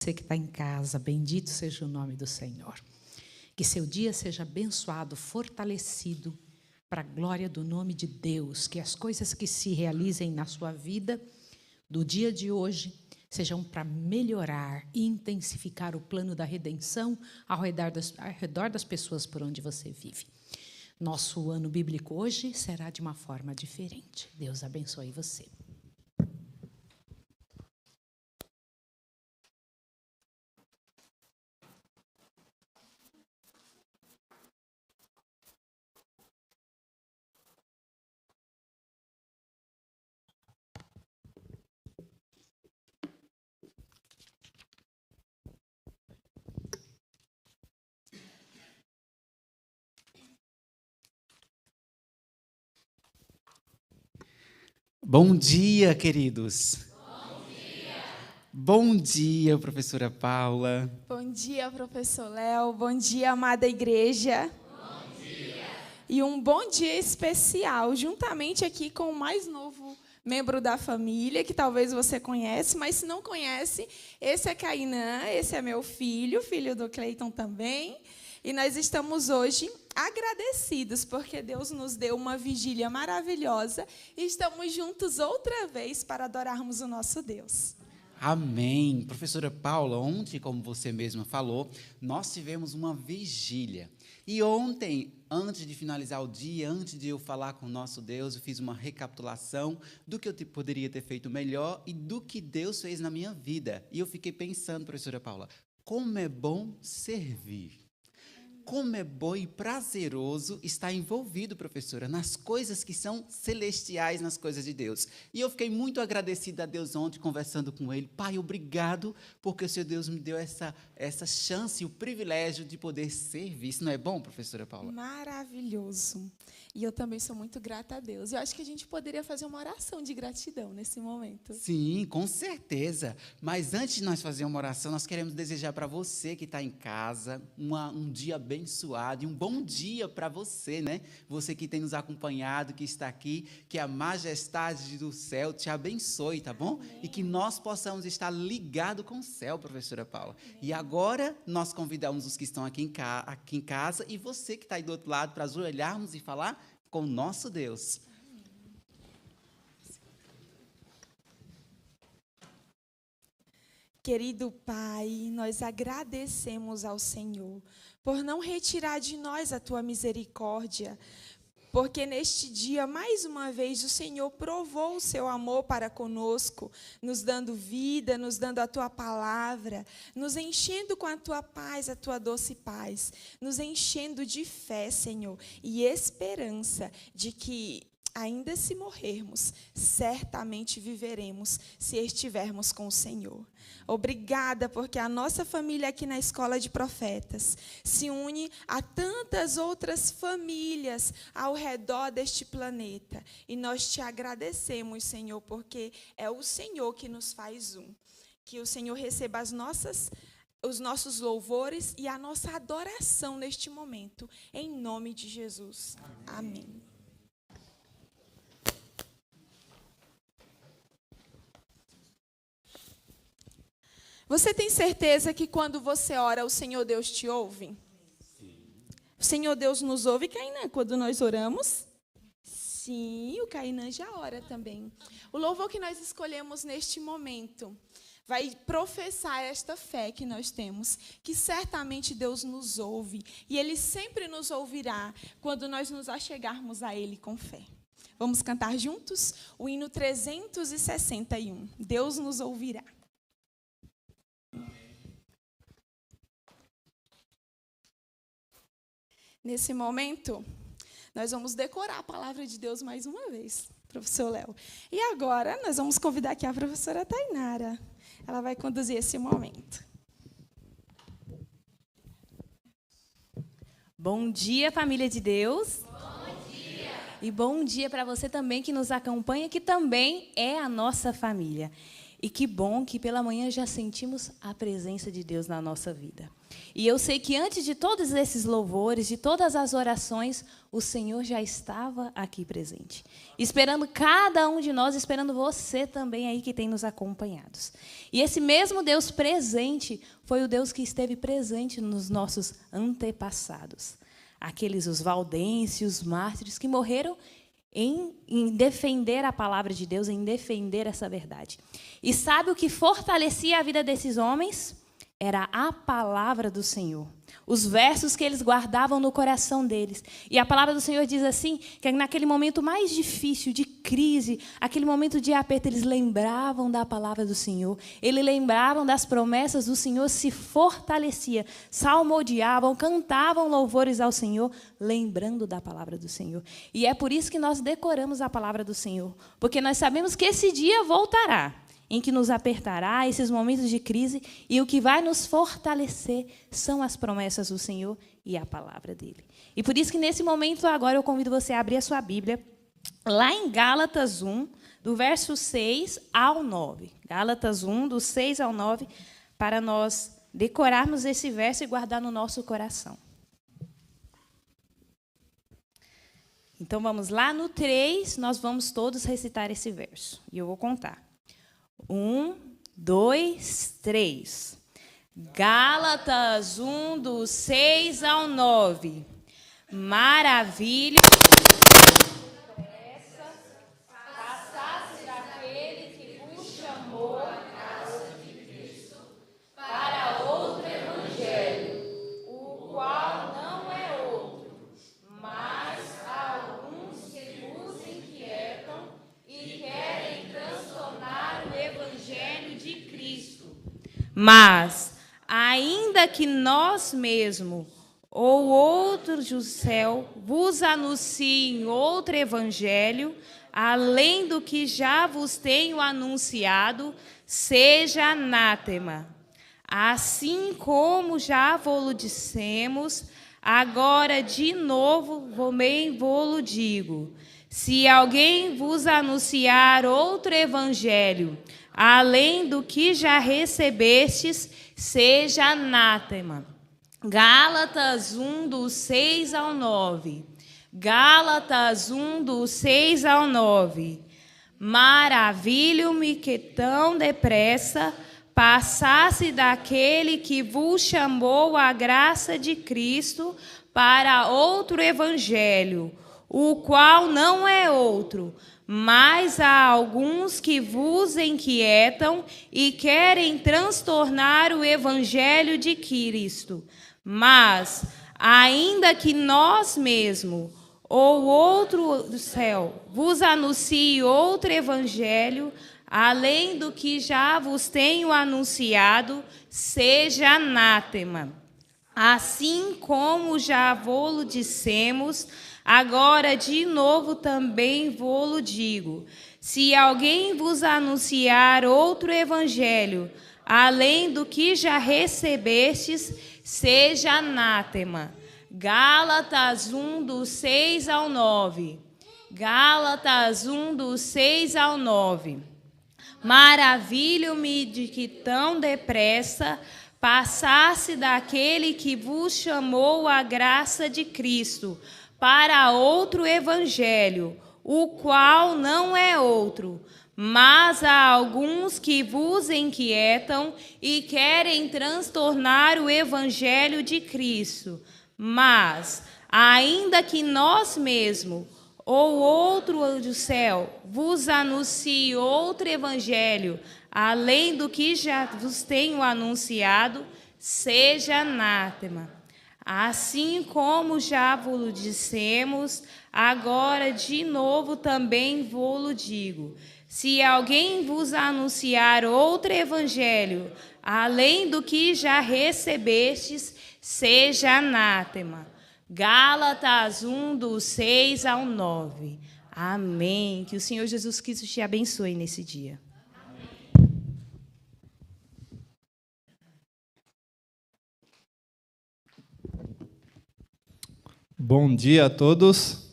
Você que está em casa, bendito seja o nome do Senhor. Que seu dia seja abençoado, fortalecido, para a glória do nome de Deus. Que as coisas que se realizem na sua vida, do dia de hoje, sejam para melhorar e intensificar o plano da redenção ao redor das pessoas por onde você vive. Nosso ano bíblico hoje será de uma forma diferente. Deus abençoe você. Bom dia, queridos. Bom dia. Bom dia, professora Paula. Bom dia, professor Léo. Bom dia, amada igreja. Bom dia. E um bom dia especial, juntamente aqui com o mais novo membro da família, que talvez você conhece, mas se não conhece, esse é Cainã, esse é meu filho, filho do Cleiton também. E nós estamos hoje agradecidos, porque Deus nos deu uma vigília maravilhosa e estamos juntos outra vez para adorarmos o nosso Deus. Amém. Professora Paula, ontem, como você mesma falou, nós tivemos uma vigília. E ontem, antes de finalizar o dia, antes de eu falar com o nosso Deus, eu fiz uma recapitulação do que eu poderia ter feito melhor e do que Deus fez na minha vida. E eu fiquei pensando, professora Paula, como é bom servir. Como é bom e prazeroso estar envolvido, professora, nas coisas que são celestiais, nas coisas de Deus. E eu fiquei muito agradecida a Deus ontem, conversando com Ele. Pai, obrigado, porque o Senhor Deus me deu essa chance e o privilégio de poder servir. Isso não é bom, professora Paula? Maravilhoso. E eu também sou muito grata a Deus. Eu acho que a gente poderia fazer uma oração de gratidão nesse momento. Sim, com certeza. Mas antes de nós fazermos uma oração, nós queremos desejar para você que está em casa um dia abençoado e um bom dia para você, né? Você que tem nos acompanhado, que está aqui, que a majestade do céu te abençoe, tá bom? Amém. E que nós possamos estar ligados com o céu, professora Paula. Amém. E agora nós convidamos os que estão aqui em casa e você que está aí do outro lado para ajoelharmos e falar com o nosso Deus. Querido Pai, nós agradecemos ao Senhor por não retirar de nós a Tua misericórdia, porque neste dia, mais uma vez, o Senhor provou o Seu amor para conosco, nos dando vida, nos dando a Tua palavra, nos enchendo com a Tua paz, a Tua doce paz, nos enchendo de fé, Senhor, e esperança de que, ainda se morrermos, certamente viveremos se estivermos com o Senhor. Obrigada, porque a nossa família aqui na Escola de Profetas se une a tantas outras famílias ao redor deste planeta. E nós te agradecemos, Senhor, porque é o Senhor que nos faz um. Que o Senhor receba os nossos louvores e a nossa adoração neste momento. Em nome de Jesus. Amém. Você tem certeza que quando você ora, o Senhor Deus te ouve? Sim. O Senhor Deus nos ouve, Cainã, quando nós oramos? Sim, o Cainã já ora também. O louvor que nós escolhemos neste momento vai professar esta fé que nós temos, que certamente Deus nos ouve, e Ele sempre nos ouvirá quando nós nos achegarmos a Ele com fé. Vamos cantar juntos o hino 361. Deus nos ouvirá. Nesse momento, nós vamos decorar a palavra de Deus mais uma vez, professor Léo. E agora, nós vamos convidar aqui a professora Tainara. Ela vai conduzir esse momento. Bom dia, família de Deus. Bom dia. E bom dia para você também que nos acompanha, que também é a nossa família. E que bom que pela manhã já sentimos a presença de Deus na nossa vida. E eu sei que antes de todos esses louvores, de todas as orações, o Senhor já estava aqui presente, esperando cada um de nós, esperando você também aí que tem nos acompanhado. E esse mesmo Deus presente foi o Deus que esteve presente nos nossos antepassados. Aqueles, os valdenses, os mártires, que morreram em defender a palavra de Deus, em defender essa verdade. E sabe o que fortalecia a vida desses homens? Era a palavra do Senhor, os versos que eles guardavam no coração deles. E a palavra do Senhor diz assim, que naquele momento mais difícil, de crise, aquele momento de aperto, eles lembravam da palavra do Senhor, eles lembravam das promessas do Senhor, se fortalecia, salmodiavam, cantavam louvores ao Senhor, lembrando da palavra do Senhor. E é por isso que nós decoramos a palavra do Senhor, porque nós sabemos que esse dia voltará, em que nos apertará esses momentos de crise, e o que vai nos fortalecer são as promessas do Senhor e a palavra dele. E por isso que nesse momento agora eu convido você a abrir a sua Bíblia, lá em Gálatas 1, do verso 6 ao 9. Gálatas 1, do 6 ao 9, para nós decorarmos esse verso e guardar no nosso coração. Então vamos lá, no 3, nós vamos todos recitar esse verso, e eu vou contar. 1, 2, 3. Gálatas 1, do 6 ao 9. Maravilha. Passasse daquele que vos chamou a graça de Cristo para outro evangelho, o qual não é outro, mas há alguns que vos inquietam e querem transtornar o evangelho de Cristo. Mas, ainda que nós mesmos ou outros do céu vos anunciem outro evangelho, além do que já vos tenho anunciado, seja anátema. Assim como já vos dissemos, agora de novo também vos digo: se alguém vos anunciar outro evangelho, além do que já recebestes, seja anátema. Gálatas 1, do 6 ao 9. Gálatas 1, do 6 ao 9. Maravilho-me que tão depressa passasse daquele que vos chamou a graça de Cristo para outro evangelho, o qual não é outro, mas há alguns que vos inquietam e querem transtornar o evangelho de Cristo. Mas, ainda que nós mesmos ou outro do céu vos anuncie outro evangelho, além do que já vos tenho anunciado, seja anátema. Assim como já vos dissemos, agora de novo também vos digo: se alguém vos anunciar outro evangelho, além do que já recebestes, seja anátema. Gálatas 1, do 6 ao 9. Gálatas 1, do 6 ao 9. Maravilho-me de que tão depressa passasse daquele que vos chamou a graça de Cristo para outro evangelho, o qual não é outro, mas há alguns que vos inquietam e querem transtornar o evangelho de Cristo. Mas, ainda que nós mesmos ou outro do céu vos anuncie outro evangelho, além do que já vos tenho anunciado, seja anátema. Assim como já vos dissemos, agora de novo também vos digo: se alguém vos anunciar outro evangelho, além do que já recebestes, seja anátema. Gálatas 1, do 6 ao 9. Amém. Que o Senhor Jesus Cristo te abençoe nesse dia. Bom dia a todos.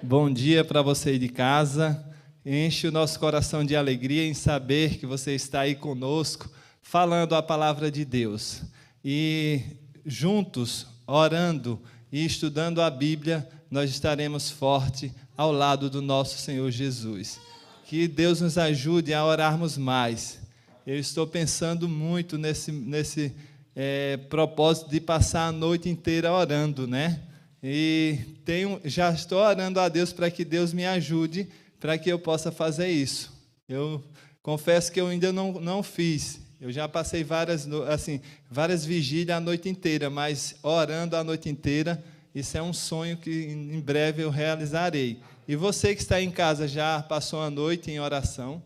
Bom dia para você aí de casa. Enche o nosso coração de alegria em saber que você está aí conosco, falando a palavra de Deus. e juntos, orando e estudando a Bíblia, nós estaremos fortes ao lado do nosso Senhor Jesus. Que Deus nos ajude a orarmos mais. Eu estou pensando muito nesse propósito de passar a noite inteira orando, né? E já estou orando a Deus para que Deus me ajude, para que eu possa fazer isso. Eu confesso que eu ainda não fiz. Eu já passei várias vigílias a noite inteira, mas orando a noite inteira, isso é um sonho que em breve eu realizarei. E você que está em casa já passou a noite em oração,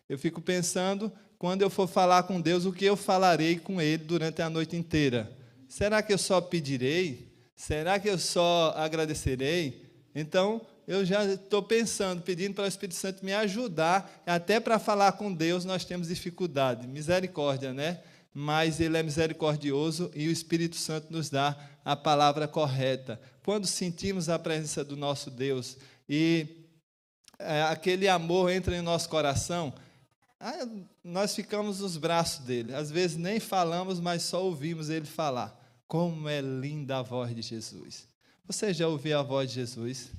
eu fico pensando, quando eu for falar com Deus, o que eu falarei com Ele durante a noite inteira? Será que eu só pedirei? Será que eu só agradecerei? Então, eu já estou pensando, pedindo para o Espírito Santo me ajudar, até para falar com Deus nós temos dificuldade, misericórdia, né? Mas Ele é misericordioso e o Espírito Santo nos dá a palavra correta. Quando sentimos a presença do nosso Deus e aquele amor entra em nosso coração, nós ficamos nos braços dele. Às vezes nem falamos, mas só ouvimos ele falar. Como é linda a voz de Jesus. Você já ouviu a voz de Jesus?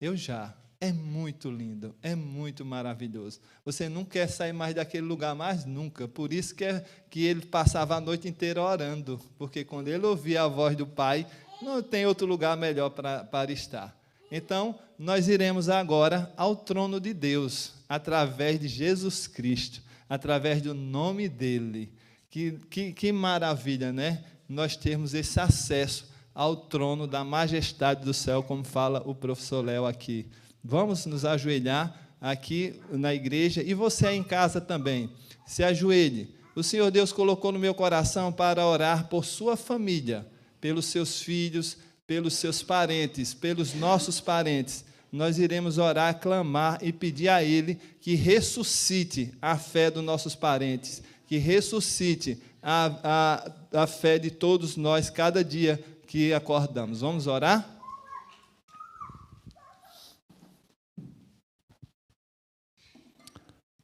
Eu já. É muito lindo, é muito maravilhoso. Você não quer sair mais daquele lugar mais nunca. Por isso que ele passava a noite inteira orando. Porque quando ele ouvia a voz do Pai, não tem outro lugar melhor para estar. Então, nós iremos agora ao trono de Deus, através de Jesus Cristo, através do nome dEle. Que maravilha, né? Nós termos esse acesso ao trono da majestade do céu, como fala o professor Léo aqui. Vamos nos ajoelhar aqui na igreja, e você aí em casa também, se ajoelhe. O Senhor Deus colocou no meu coração para orar por sua família, pelos seus filhos, pelos seus parentes, pelos nossos parentes. Nós iremos orar, clamar e pedir a Ele que ressuscite a fé dos nossos parentes, que ressuscite a fé de todos nós, cada dia que acordamos. Vamos orar?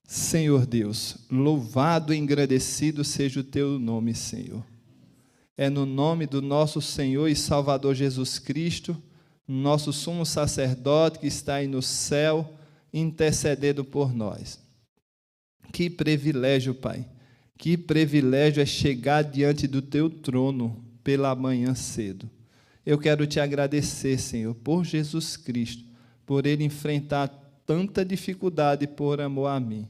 Senhor Deus, louvado e engrandecido seja o Teu nome, Senhor. É no nome do nosso Senhor e Salvador Jesus Cristo, nosso sumo sacerdote que está aí no céu, intercedendo por nós. Que privilégio, Pai. Que privilégio é chegar diante do Teu trono pela manhã cedo. Eu quero Te agradecer, Senhor, por Jesus Cristo, por Ele enfrentar tanta dificuldade por amor a mim.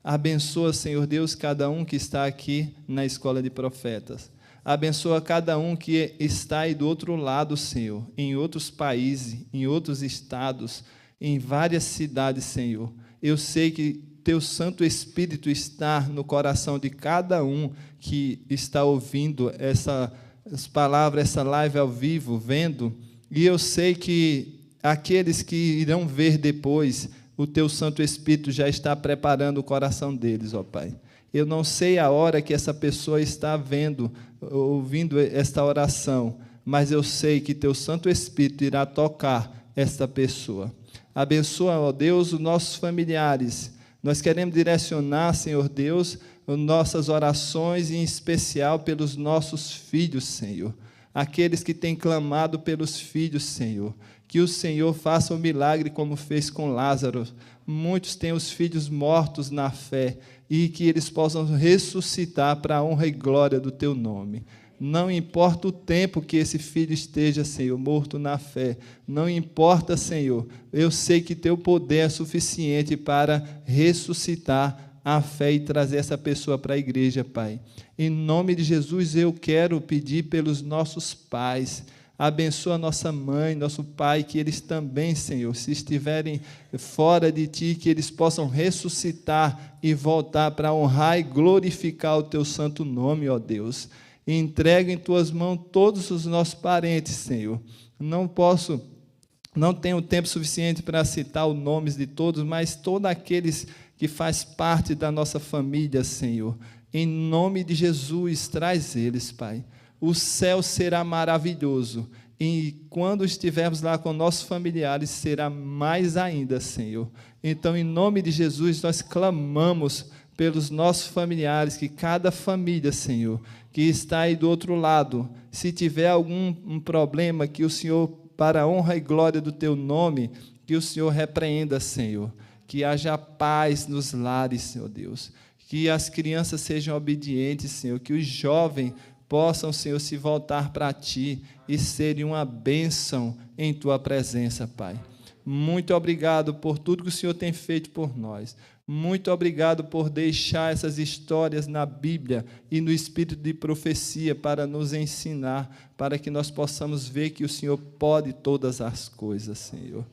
Abençoa, Senhor Deus, cada um que está aqui na Escola de Profetas. Abençoa cada um que está aí do outro lado, Senhor, em outros países, em outros estados, em várias cidades, Senhor. Eu sei que Teu Santo Espírito está no coração de cada um que está ouvindo essas palavras, essa live ao vivo, vendo, e eu sei que aqueles que irão ver depois, o Teu Santo Espírito já está preparando o coração deles, ó Pai. Eu não sei a hora que essa pessoa está vendo, ouvindo esta oração, mas eu sei que Teu Santo Espírito irá tocar esta pessoa. Abençoa, ó Deus, os nossos familiares. Nós queremos direcionar, Senhor Deus, nossas orações, em especial pelos nossos filhos, Senhor. Aqueles que têm clamado pelos filhos, Senhor. Que o Senhor faça um milagre como fez com Lázaro. Muitos têm os filhos mortos na fé, e que eles possam ressuscitar para a honra e glória do Teu nome. Não importa o tempo que esse filho esteja, Senhor, morto na fé. Não importa, Senhor. Eu sei que Teu poder é suficiente para ressuscitar a fé e trazer essa pessoa para a igreja, Pai. Em nome de Jesus, eu quero pedir pelos nossos pais. Abençoa nossa mãe, nosso pai, que eles também, Senhor, se estiverem fora de Ti, que eles possam ressuscitar e voltar para honrar e glorificar o Teu santo nome, ó Deus. Entrega em Tuas mãos todos os nossos parentes, Senhor. Não tenho tempo suficiente para citar os nomes de todos, mas todos aqueles que fazem parte da nossa família, Senhor. Em nome de Jesus, traz eles, Pai. O céu será maravilhoso, e quando estivermos lá com nossos familiares, será mais ainda, Senhor. Então, em nome de Jesus, nós clamamos pelos nossos familiares, que cada família, Senhor, que está aí do outro lado, se tiver algum problema, que o Senhor, para a honra e glória do Teu nome, que o Senhor repreenda, Senhor, que haja paz nos lares, Senhor Deus, que as crianças sejam obedientes, Senhor, que os jovens possam, Senhor, se voltar para Ti e serem uma bênção em Tua presença, Pai. Muito obrigado por tudo que o Senhor tem feito por nós. Muito obrigado por deixar essas histórias na Bíblia e no espírito de profecia para nos ensinar, para que nós possamos ver que o Senhor pode todas as coisas, Senhor.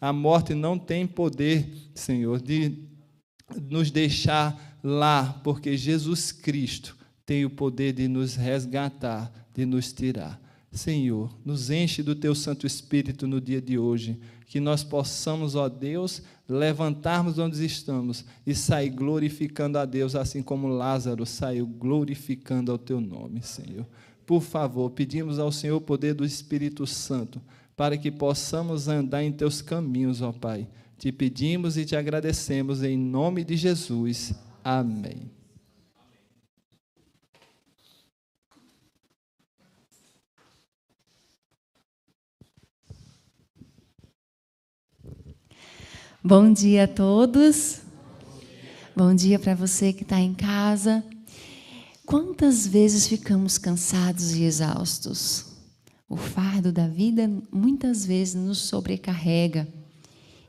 A morte não tem poder, Senhor, de nos deixar lá, porque Jesus Cristo tem o poder de nos resgatar, de nos tirar. Senhor, nos enche do Teu Santo Espírito no dia de hoje, que nós possamos, ó Deus, levantarmos onde estamos e sair glorificando a Deus, assim como Lázaro saiu glorificando ao Teu nome, Senhor. Por favor, pedimos ao Senhor o poder do Espírito Santo, para que possamos andar em Teus caminhos, ó Pai. Te pedimos e te agradecemos em nome de Jesus. Amém. Bom dia a todos. Bom dia para você que está em casa. Quantas vezes ficamos cansados e exaustos? O fardo da vida muitas vezes nos sobrecarrega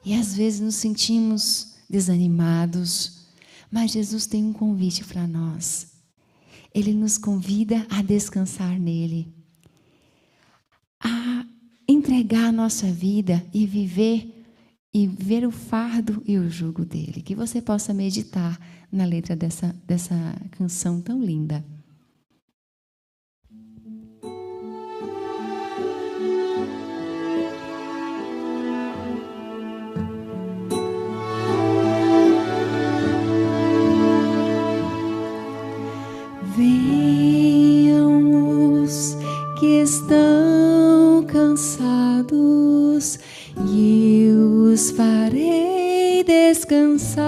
e às vezes nos sentimos desanimados, mas Jesus tem um convite para nós. Ele nos convida a descansar nele, a entregar a nossa vida e viver o fardo e o jugo dele. Que você possa meditar na letra dessa canção tão linda. Venham os que estão cansados e eu os farei descansar.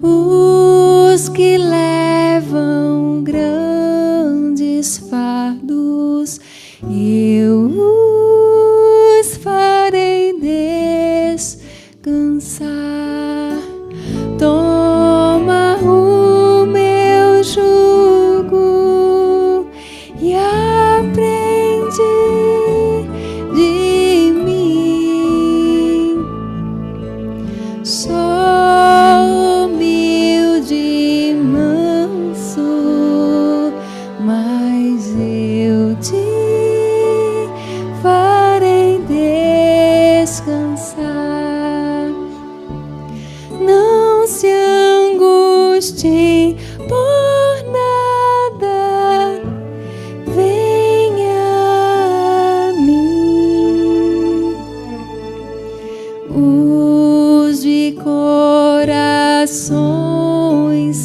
Os que levam grandes fardos, eu os farei descansar. Toma o meu jugo e aprende de mim. Sou humilde e manso, mas eu te farei descansar. Não se angustiem por nada, venha a mim. Os de corações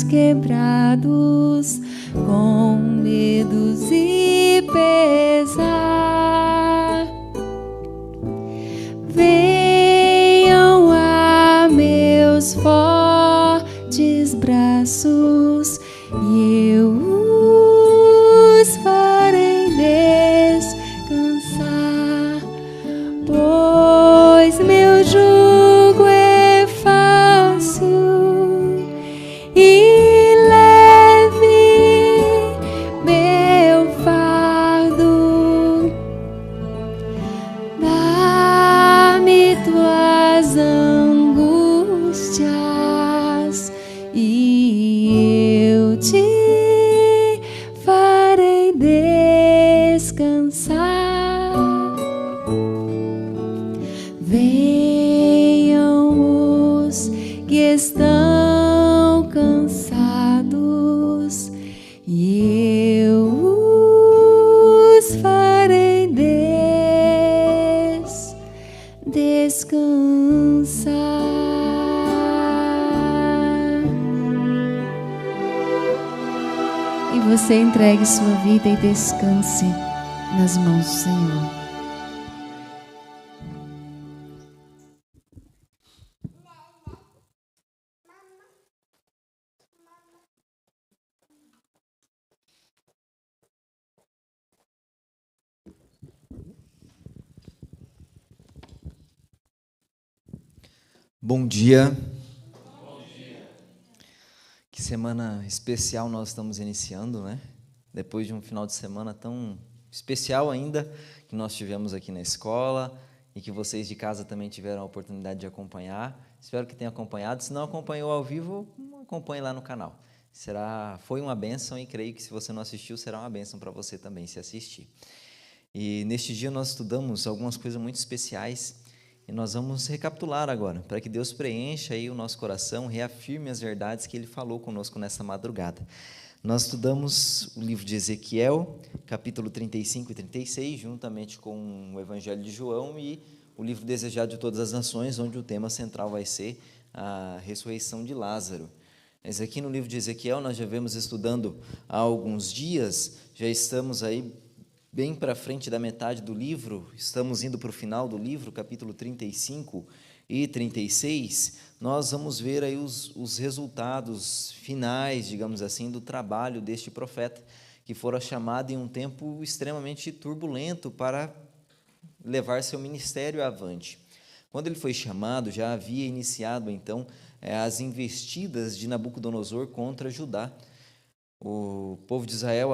quebrados, com medos e pesar, venham a meus fortes braços e eu os farei descansar, pois meu jugo é fácil e leve meu fardo. Dá-me tuas angústias e eu te farei descansar. Venham os que estão cansados e eu os farei descansar. E você entregue sua vida e descanse nas mãos do Senhor. Bom dia. Que semana especial nós estamos iniciando, né? Depois de um final de semana tão especial ainda que nós tivemos aqui na escola e que vocês de casa também tiveram a oportunidade de acompanhar. Espero que tenham acompanhado. Se não acompanhou ao vivo, acompanhe lá no canal. Foi uma bênção e creio que se você não assistiu, será uma bênção para você também se assistir. E neste dia nós estudamos algumas coisas muito especiais e nós vamos recapitular agora, para que Deus preencha aí o nosso coração, reafirme as verdades que Ele falou conosco nessa madrugada. Nós estudamos o livro de Ezequiel, capítulo 35 e 36, juntamente com o Evangelho de João e o livro Desejado de Todas as Nações, onde o tema central vai ser a ressurreição de Lázaro. Mas aqui no livro de Ezequiel nós já vemos estudando há alguns dias, já estamos aí bem para frente da metade do livro, estamos indo para o final do livro, capítulo 35 e 36, nós vamos ver aí os resultados finais, digamos assim, do trabalho deste profeta, que fora chamado em um tempo extremamente turbulento para levar seu ministério avante. Quando ele foi chamado, já havia iniciado, então, as investidas de Nabucodonosor contra Judá. O povo de Israel,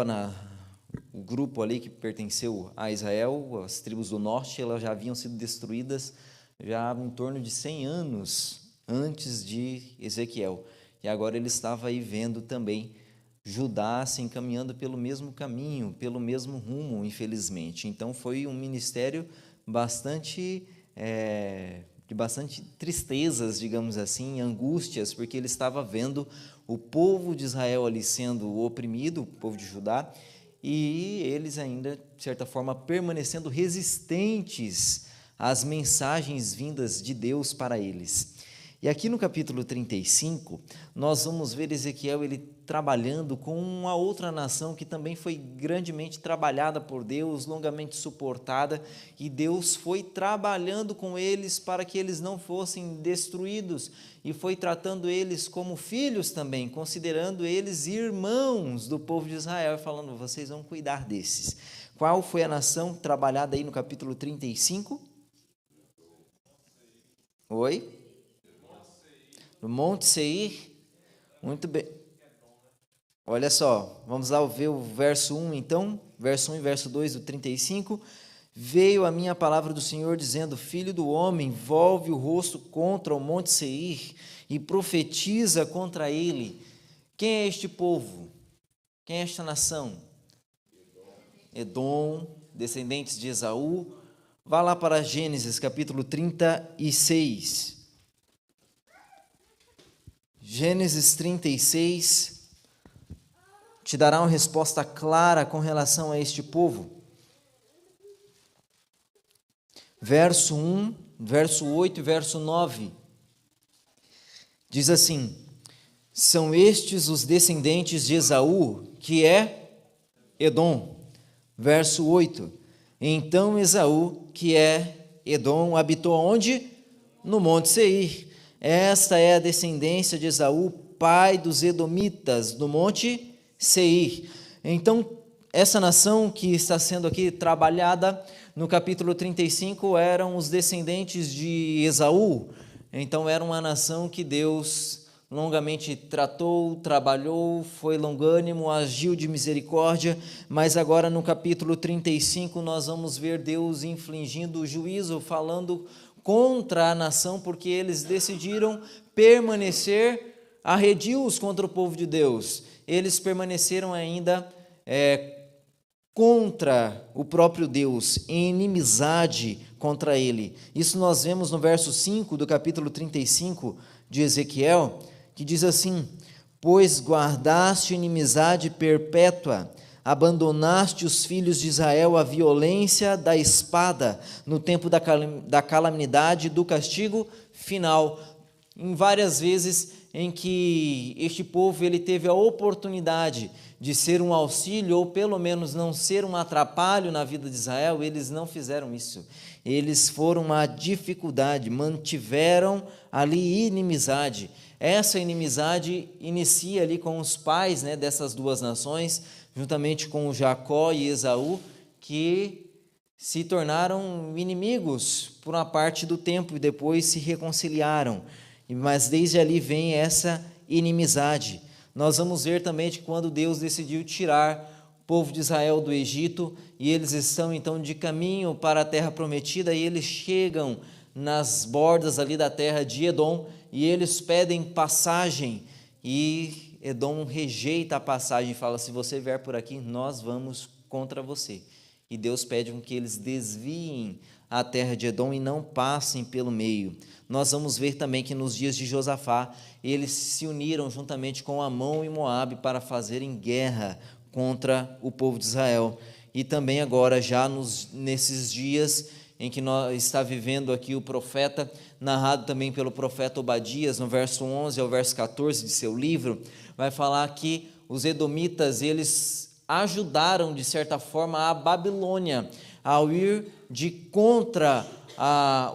o grupo ali que pertenceu a Israel, as tribos do norte, elas já haviam sido destruídas já em torno de 100 anos antes de Ezequiel. E agora ele estava aí vendo também Judá se encaminhando pelo mesmo caminho, pelo mesmo rumo, infelizmente. Então foi um ministério de bastante tristezas, digamos assim, angústias, porque ele estava vendo o povo de Israel ali sendo oprimido, o povo de Judá, e eles ainda, de certa forma, permanecendo resistentes às mensagens vindas de Deus para eles. E aqui no capítulo 35, nós vamos ver Ezequiel ele trabalhando com uma outra nação que também foi grandemente trabalhada por Deus, longamente suportada, e Deus foi trabalhando com eles para que eles não fossem destruídos, e foi tratando eles como filhos também, considerando eles irmãos do povo de Israel, falando, vocês vão cuidar desses. Qual foi a nação trabalhada aí no capítulo 35? Oi? No Monte Seir? Muito bem. Olha só, vamos lá ver o verso 1 então, verso 1 e verso 2 do 35. Veio a minha palavra do Senhor dizendo, filho do homem, volve o rosto contra o Monte Seir e profetiza contra ele. Quem é este povo? Quem é esta nação? Edom, descendentes de Esaú. Vá lá para Gênesis, capítulo 36. Gênesis 36 te dará uma resposta clara com relação a este povo. Verso 1, verso 8 e verso 9. Diz assim, são estes os descendentes de Esaú, que é Edom. Verso 8, então Esaú, que é Edom, habitou onde? No Monte Seir. Esta é a descendência de Esaú, pai dos edomitas, do Monte Seir. Então, essa nação que está sendo aqui trabalhada no capítulo 35 eram os descendentes de Esaú. Então, era uma nação que Deus longamente tratou, trabalhou, foi longânimo, agiu de misericórdia, mas agora no capítulo 35 nós vamos ver Deus infligindo o juízo, falando contra a nação, porque eles decidiram permanecer arredios contra o povo de Deus. Eles permaneceram ainda contra o próprio Deus, em inimizade contra ele. Isso nós vemos no verso 5 do capítulo 35 de Ezequiel, que diz assim, pois guardaste inimizade perpétua, abandonaste os filhos de Israel à violência da espada, no tempo da calamidade, do castigo final. Em várias vezes em que este povo ele teve a oportunidade de ser um auxílio, ou pelo menos não ser um atrapalho na vida de Israel, eles não fizeram isso. Eles foram uma dificuldade, mantiveram ali inimizade. Essa inimizade inicia ali com os pais, dessas duas nações, juntamente com Jacó e Esaú, que se tornaram inimigos por uma parte do tempo e depois se reconciliaram. Mas desde ali vem essa inimizade. Nós vamos ver também que quando Deus decidiu tirar o povo de Israel do Egito, e eles estão então de caminho para a terra prometida, e eles chegam nas bordas ali da terra de Edom, e eles pedem passagem, e Edom rejeita a passagem e fala: se você vier por aqui, nós vamos contra você. E Deus pede com que eles desviem a terra de Edom e não passem pelo meio. Nós vamos ver também que nos dias de Josafá, eles se uniram juntamente com Amon e Moabe para fazerem guerra contra o povo de Israel. E também agora, já nesses dias em que nós está vivendo aqui o profeta, narrado também pelo profeta Obadias, no verso 11 ao verso 14 de seu livro, vai falar que os edomitas, eles ajudaram de certa forma a Babilônia ao ir de contra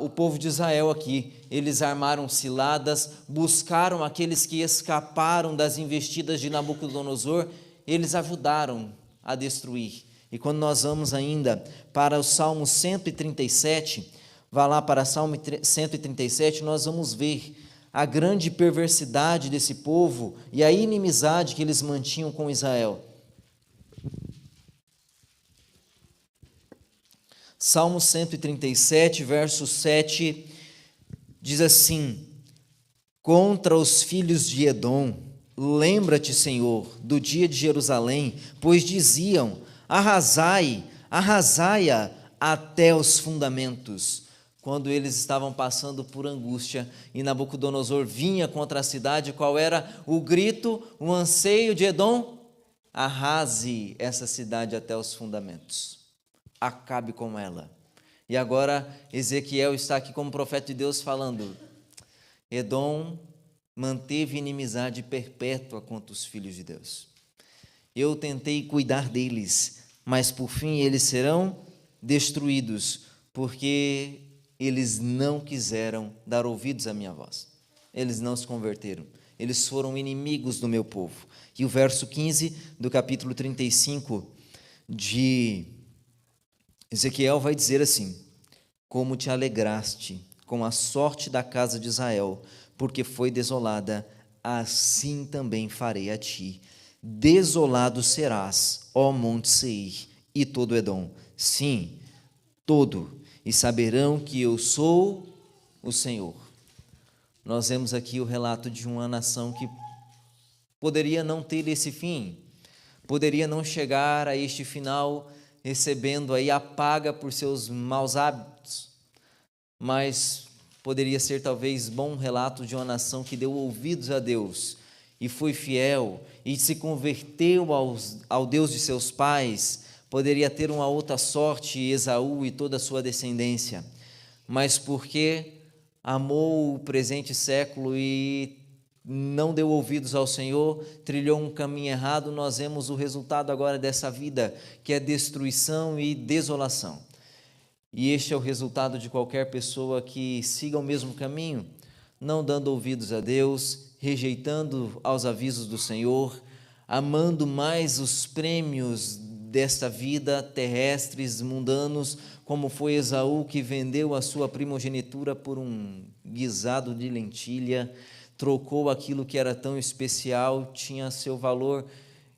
o povo de Israel aqui. Eles armaram ciladas, buscaram aqueles que escaparam das investidas de Nabucodonosor, eles ajudaram a destruir. E quando nós vamos ainda para o Salmo 137, vá lá para o Salmo 137, nós vamos ver a grande perversidade desse povo e a inimizade que eles mantinham com Israel. Salmo 137, verso 7, diz assim: contra os filhos de Edom, lembra-te, Senhor, do dia de Jerusalém, pois diziam: arrasai, arrasai-a até os fundamentos. Quando eles estavam passando por angústia e Nabucodonosor vinha contra a cidade, qual era o grito, o anseio de Edom? Arrase essa cidade até os fundamentos. Acabe com ela. E agora Ezequiel está aqui como profeta de Deus falando: Edom manteve inimizade perpétua contra os filhos de Deus. Eu tentei cuidar deles, mas por fim eles serão destruídos, porque eles não quiseram dar ouvidos à minha voz. Eles não se converteram. Eles foram inimigos do meu povo. E o verso 15 do capítulo 35 de Ezequiel vai dizer assim: como te alegraste com a sorte da casa de Israel, porque foi desolada, assim também farei a ti. Desolado serás, ó monte Seir, e todo Edom, sim, todo, e saberão que eu sou o Senhor. Nós vemos aqui o relato de uma nação que poderia não ter esse fim, poderia não chegar a este final recebendo aí a paga por seus maus hábitos, mas poderia ser talvez bom relato de uma nação que deu ouvidos a Deus e foi fiel e se converteu ao Deus de seus pais. Poderia ter uma outra sorte, Esaú e toda a sua descendência, mas porque amou o presente século e não deu ouvidos ao Senhor, trilhou um caminho errado, nós vemos o resultado agora dessa vida, que é destruição e desolação. E este é o resultado de qualquer pessoa que siga o mesmo caminho, não dando ouvidos a Deus, rejeitando aos avisos do Senhor, amando mais os prêmios desta vida, terrestres, mundanos, como foi Esaú, que vendeu a sua primogenitura por um guisado de lentilha, trocou aquilo que era tão especial, tinha seu valor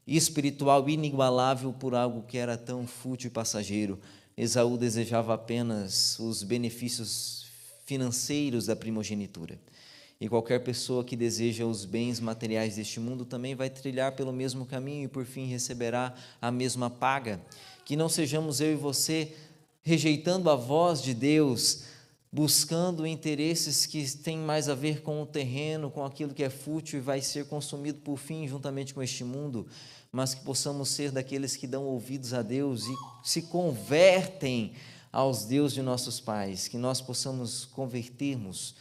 espiritual inigualável por algo que era tão fútil e passageiro. Esaú desejava apenas os benefícios financeiros da primogenitura. E qualquer pessoa que deseja os bens materiais deste mundo também vai trilhar pelo mesmo caminho e por fim receberá a mesma paga. Que não sejamos eu e você rejeitando a voz de Deus, buscando interesses que têm mais a ver com o terreno, com aquilo que é fútil e vai ser consumido por fim juntamente com este mundo, mas que possamos ser daqueles que dão ouvidos a Deus e se convertem aos Deus de nossos pais, que nós possamos convertermos,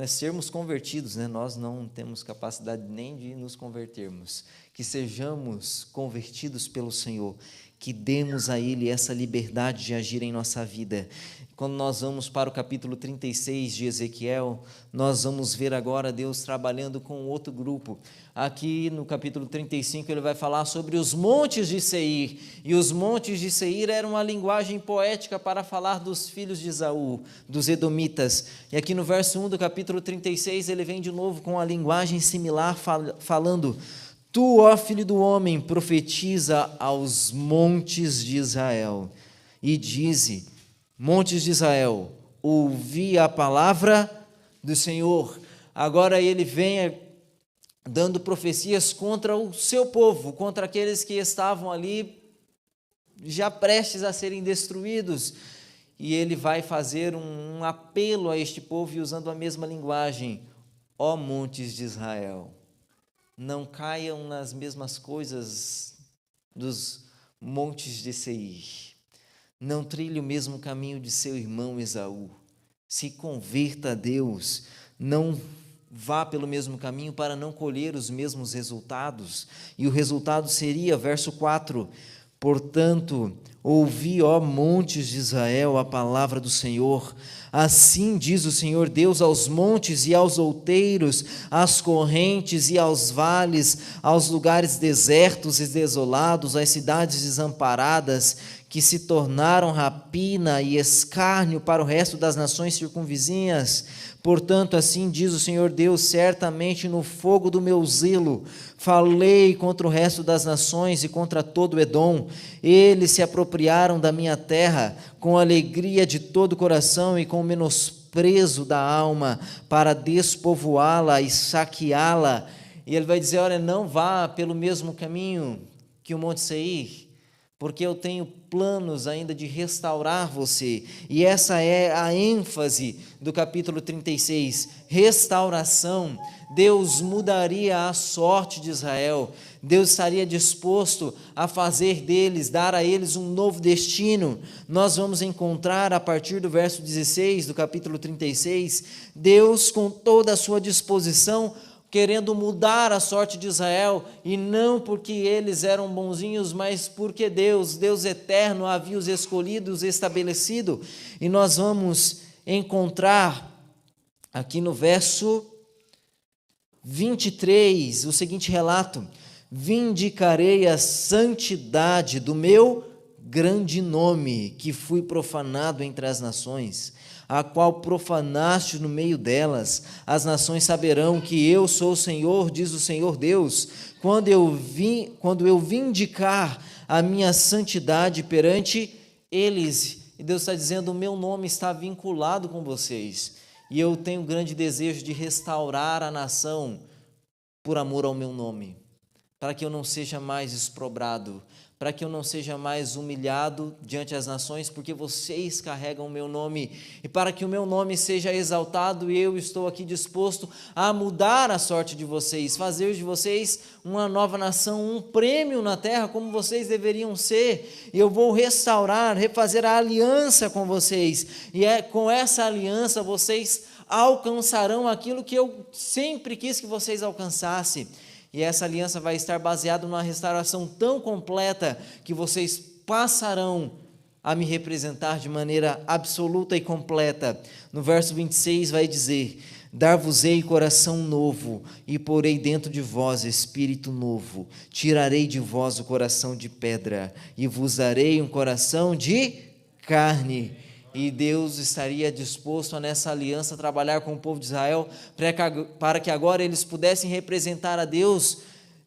sermos convertidos, nós não temos capacidade nem de nos convertermos, que sejamos convertidos pelo Senhor, que demos a Ele essa liberdade de agir em nossa vida. Quando nós vamos para o capítulo 36 de Ezequiel, nós vamos ver agora Deus trabalhando com outro grupo. Aqui no capítulo 35 ele vai falar sobre os montes de Seir, e os montes de Seir eram uma linguagem poética para falar dos filhos de Esaú, dos edomitas. E aqui no verso 1 do capítulo 36 ele vem de novo com uma linguagem similar, falando: Tu, ó filho do homem, profetiza aos montes de Israel, e dize: montes de Israel, ouvi a palavra do Senhor. Agora ele vem dando profecias contra o seu povo, contra aqueles que estavam ali já prestes a serem destruídos. E ele vai fazer um apelo a este povo e usando a mesma linguagem: ó montes de Israel, não caiam nas mesmas coisas dos montes de Seir. Não trilhe o mesmo caminho de seu irmão Esaú. Se converta a Deus. Não vá pelo mesmo caminho para não colher os mesmos resultados. E o resultado seria, verso 4: portanto, ouvi, ó montes de Israel, a palavra do Senhor. Assim diz o Senhor Deus aos montes e aos outeiros, às correntes e aos vales, aos lugares desertos e desolados, às cidades desamparadas, que se tornaram rapina e escárnio para o resto das nações circunvizinhas. Portanto, assim diz o Senhor Deus: certamente no fogo do meu zelo falei contra o resto das nações e contra todo o Edom. Eles se apropriaram da minha terra com alegria de todo o coração e com menosprezo da alma, para despovoá-la e saqueá-la. E ele vai dizer: olha, não vá pelo mesmo caminho que o Monte Seir, porque eu tenho planos ainda de restaurar você. E essa é a ênfase do capítulo 36, restauração. Deus mudaria a sorte de Israel, Deus estaria disposto a fazer deles, dar a eles um novo destino. Nós vamos encontrar a partir do verso 16 do capítulo 36, Deus com toda a sua disposição, querendo mudar a sorte de Israel, e não porque eles eram bonzinhos, mas porque Deus eterno, havia os escolhido, os estabelecido. E nós vamos encontrar aqui no verso 23 o seguinte relato: vindicarei a santidade do meu grande nome, que fui profanado entre as nações, a qual profanaste no meio delas. As nações saberão que eu sou o Senhor, diz o Senhor Deus, quando eu vindicar a minha santidade perante eles. E Deus está dizendo: o meu nome está vinculado com vocês, e eu tenho grande desejo de restaurar a nação por amor ao meu nome, para que eu não seja mais exprobrado, para que eu não seja mais humilhado diante das nações, porque vocês carregam o meu nome, e para que o meu nome seja exaltado, eu estou aqui disposto a mudar a sorte de vocês, fazer de vocês uma nova nação, um prêmio na terra, como vocês deveriam ser. E eu vou restaurar, refazer a aliança com vocês, e com essa aliança vocês alcançarão aquilo que eu sempre quis que vocês alcançassem. E essa aliança vai estar baseada numa restauração tão completa que vocês passarão a me representar de maneira absoluta e completa. No verso 26 vai dizer: dar-vos-ei coração novo, e porei dentro de vós espírito novo. Tirarei de vós o coração de pedra, e vos darei um coração de carne. E Deus estaria disposto a, nessa aliança, trabalhar com o povo de Israel, para que agora eles pudessem representar a Deus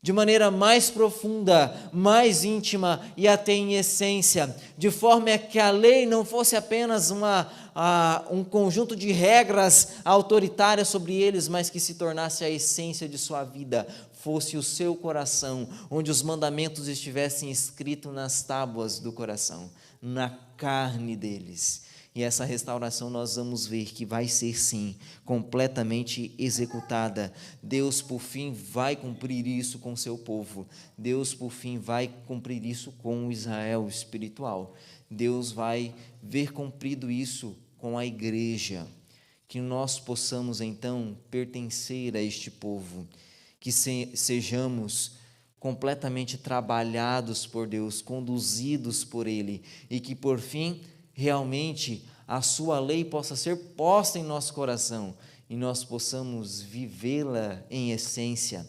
de maneira mais profunda, mais íntima e até em essência, de forma que a lei não fosse apenas um conjunto de regras autoritárias sobre eles, mas que se tornasse a essência de sua vida, fosse o seu coração, onde os mandamentos estivessem escritos nas tábuas do coração, na carne deles. E essa restauração nós vamos ver que vai ser, sim, completamente executada. Deus, por fim, vai cumprir isso com o seu povo. Deus, por fim, vai cumprir isso com o Israel espiritual. Deus vai ver cumprido isso com a igreja. Que nós possamos, então, pertencer a este povo. Que sejamos completamente trabalhados por Deus, conduzidos por Ele, e que, por fim, realmente a sua lei possa ser posta em nosso coração e nós possamos vivê-la em essência.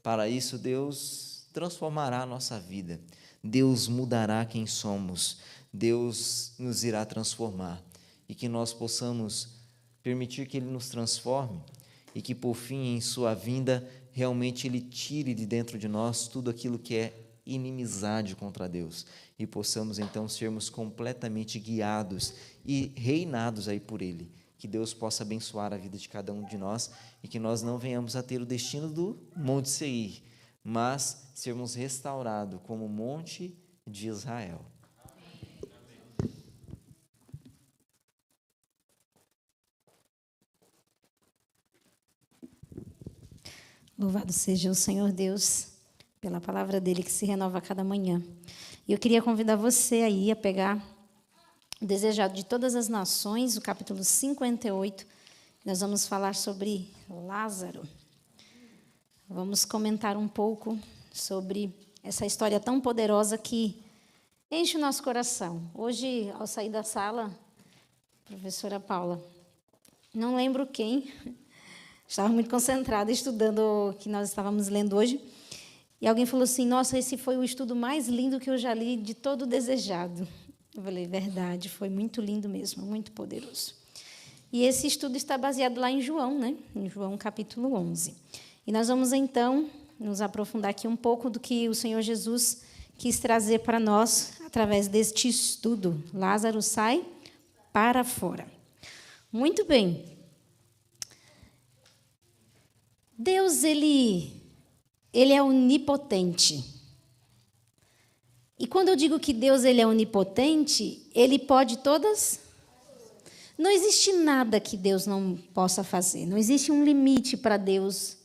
Para isso, Deus transformará a nossa vida, Deus mudará quem somos, Deus nos irá transformar, e que nós possamos permitir que Ele nos transforme e que, por fim, em sua vinda, realmente Ele tire de dentro de nós tudo aquilo que é inimizade contra Deus e possamos, então, sermos completamente guiados e reinados aí por Ele. Que Deus possa abençoar a vida de cada um de nós e que nós não venhamos a ter o destino do Monte Seir, mas sermos restaurados como o Monte de Israel. Louvado seja o Senhor Deus pela palavra dele que se renova a cada manhã. E eu queria convidar você aí a pegar o Desejado de Todas as Nações, o capítulo 58. Nós vamos falar sobre Lázaro. Vamos comentar um pouco sobre essa história tão poderosa que enche o nosso coração. Hoje, ao sair da sala, professora Paula, não lembro quem, estava muito concentrada estudando o que nós estávamos lendo hoje, e alguém falou assim, nossa, esse foi o estudo mais lindo que eu já li de todo o Desejado. Eu falei, verdade, foi muito lindo mesmo, muito poderoso. E esse estudo está baseado lá em João, né? Em João capítulo 11. E nós vamos, então, nos aprofundar aqui um pouco do que o Senhor Jesus quis trazer para nós através deste estudo. Lázaro sai para fora. Muito bem. Deus, ele é onipotente. E quando eu digo que Deus ele é onipotente, ele pode todas. Não existe nada que Deus não possa fazer. Não existe um limite para Deus.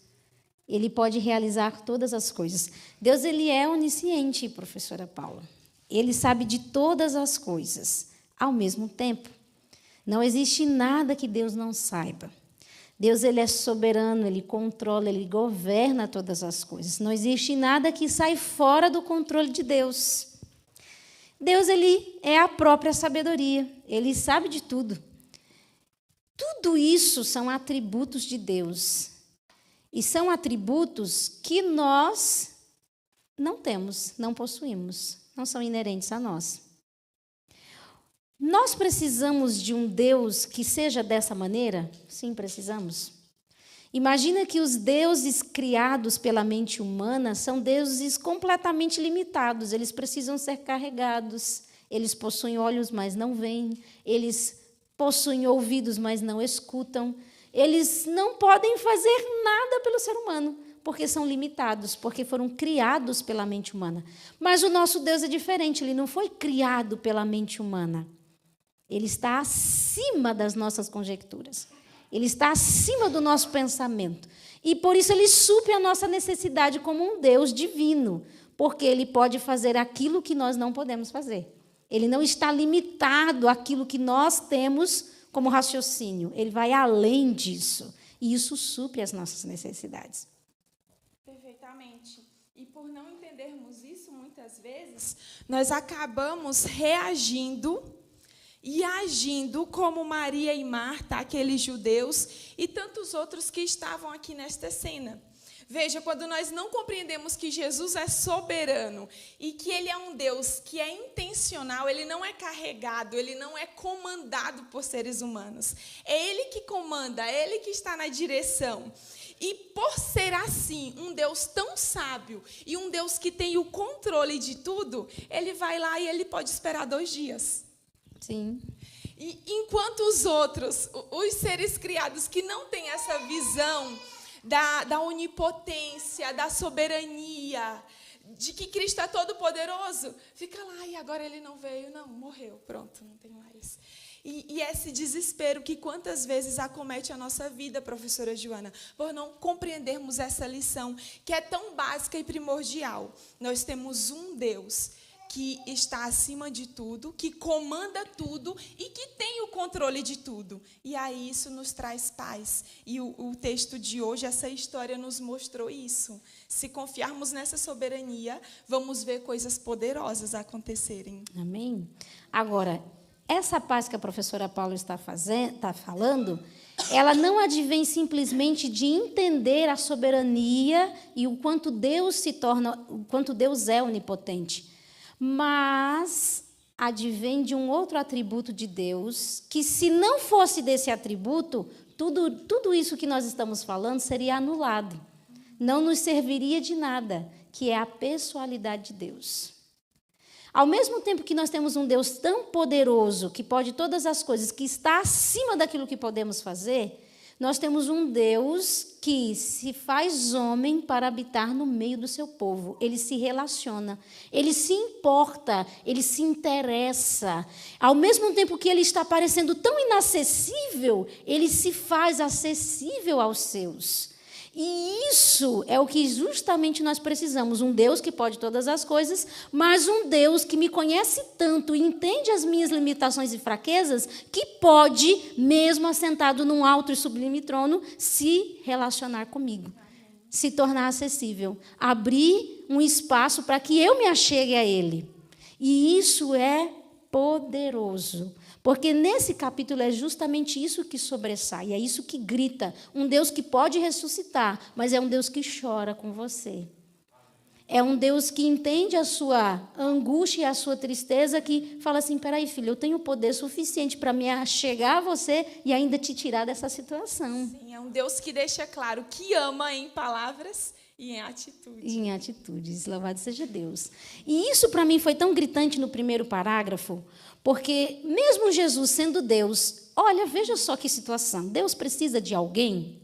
Ele pode realizar todas as coisas. Deus ele é onisciente, professora Paula. Ele sabe de todas as coisas ao mesmo tempo. Não existe nada que Deus não saiba. Deus ele é soberano, ele controla, ele governa todas as coisas. Não existe nada que sai fora do controle de Deus. Deus ele é a própria sabedoria, ele sabe de tudo. Tudo isso são atributos de Deus. E são atributos que nós não temos, não possuímos, não são inerentes a nós. Nós precisamos de um Deus que seja dessa maneira? Sim, precisamos. Imagina que os deuses criados pela mente humana são deuses completamente limitados. Eles precisam ser carregados. Eles possuem olhos, mas não veem. Eles possuem ouvidos, mas não escutam. Eles não podem fazer nada pelo ser humano, porque são limitados, porque foram criados pela mente humana. Mas o nosso Deus é diferente. Ele não foi criado pela mente humana. Ele está acima das nossas conjecturas. Ele está acima do nosso pensamento. E, por isso, ele supre a nossa necessidade como um Deus divino, porque ele pode fazer aquilo que nós não podemos fazer. Ele não está limitado àquilo que nós temos como raciocínio. Ele vai além disso. E isso supre as nossas necessidades. Perfeitamente. E por não entendermos isso, muitas vezes, nós acabamos reagindo e agindo como Maria e Marta, aqueles judeus, e tantos outros que estavam aqui nesta cena. Veja, quando nós não compreendemos que Jesus é soberano e que Ele é um Deus que é intencional, Ele não é carregado, Ele não é comandado por seres humanos. É Ele que comanda, é Ele que está na direção. E por ser assim, um Deus tão sábio e um Deus que tem o controle de tudo, Ele vai lá e Ele pode esperar 2 dias. Sim. E enquanto os outros, os seres criados que não têm essa visão da onipotência, da soberania, de que Cristo é todo poderoso, fica lá, e agora ele não veio, não, morreu, pronto, não tem mais. E esse desespero que quantas vezes acomete a nossa vida, professora Joana, por não compreendermos essa lição, que é tão básica e primordial. Nós temos um Deus que está acima de tudo, que comanda tudo e que tem o controle de tudo. E aí isso nos traz paz. E o texto de hoje, essa história nos mostrou isso. Se confiarmos nessa soberania, vamos ver coisas poderosas acontecerem. Amém? Agora, essa paz que a professora Paula está falando, ela não advém simplesmente de entender a soberania e o quanto Deus é onipotente, mas advém de um outro atributo de Deus, que se não fosse desse atributo, tudo isso que nós estamos falando seria anulado. Não nos serviria de nada, que é a pessoalidade de Deus. Ao mesmo tempo que nós temos um Deus tão poderoso, que pode todas as coisas, que está acima daquilo que podemos fazer, nós temos um Deus que se faz homem para habitar no meio do seu povo. Ele se relaciona, ele se importa, ele se interessa. Ao mesmo tempo que ele está parecendo tão inacessível, ele se faz acessível aos seus. E isso é o que justamente nós precisamos, um Deus que pode todas as coisas, mas um Deus que me conhece tanto e entende as minhas limitações e fraquezas, que pode, mesmo assentado num alto e sublime trono, se relacionar comigo, se tornar acessível, abrir um espaço para que eu me achegue a Ele. E isso é poderoso. Porque nesse capítulo é justamente isso que sobressai, é isso que grita. Um Deus que pode ressuscitar, mas é um Deus que chora com você. É um Deus que entende a sua angústia e a sua tristeza, que fala assim, peraí, filho, eu tenho poder suficiente para me achegar a você e ainda te tirar dessa situação. Sim, é um Deus que deixa claro que ama em palavras e em atitudes. E em atitudes, louvado seja Deus. E isso para mim foi tão gritante no primeiro parágrafo, porque mesmo Jesus sendo Deus, olha, veja só que situação, Deus precisa de alguém?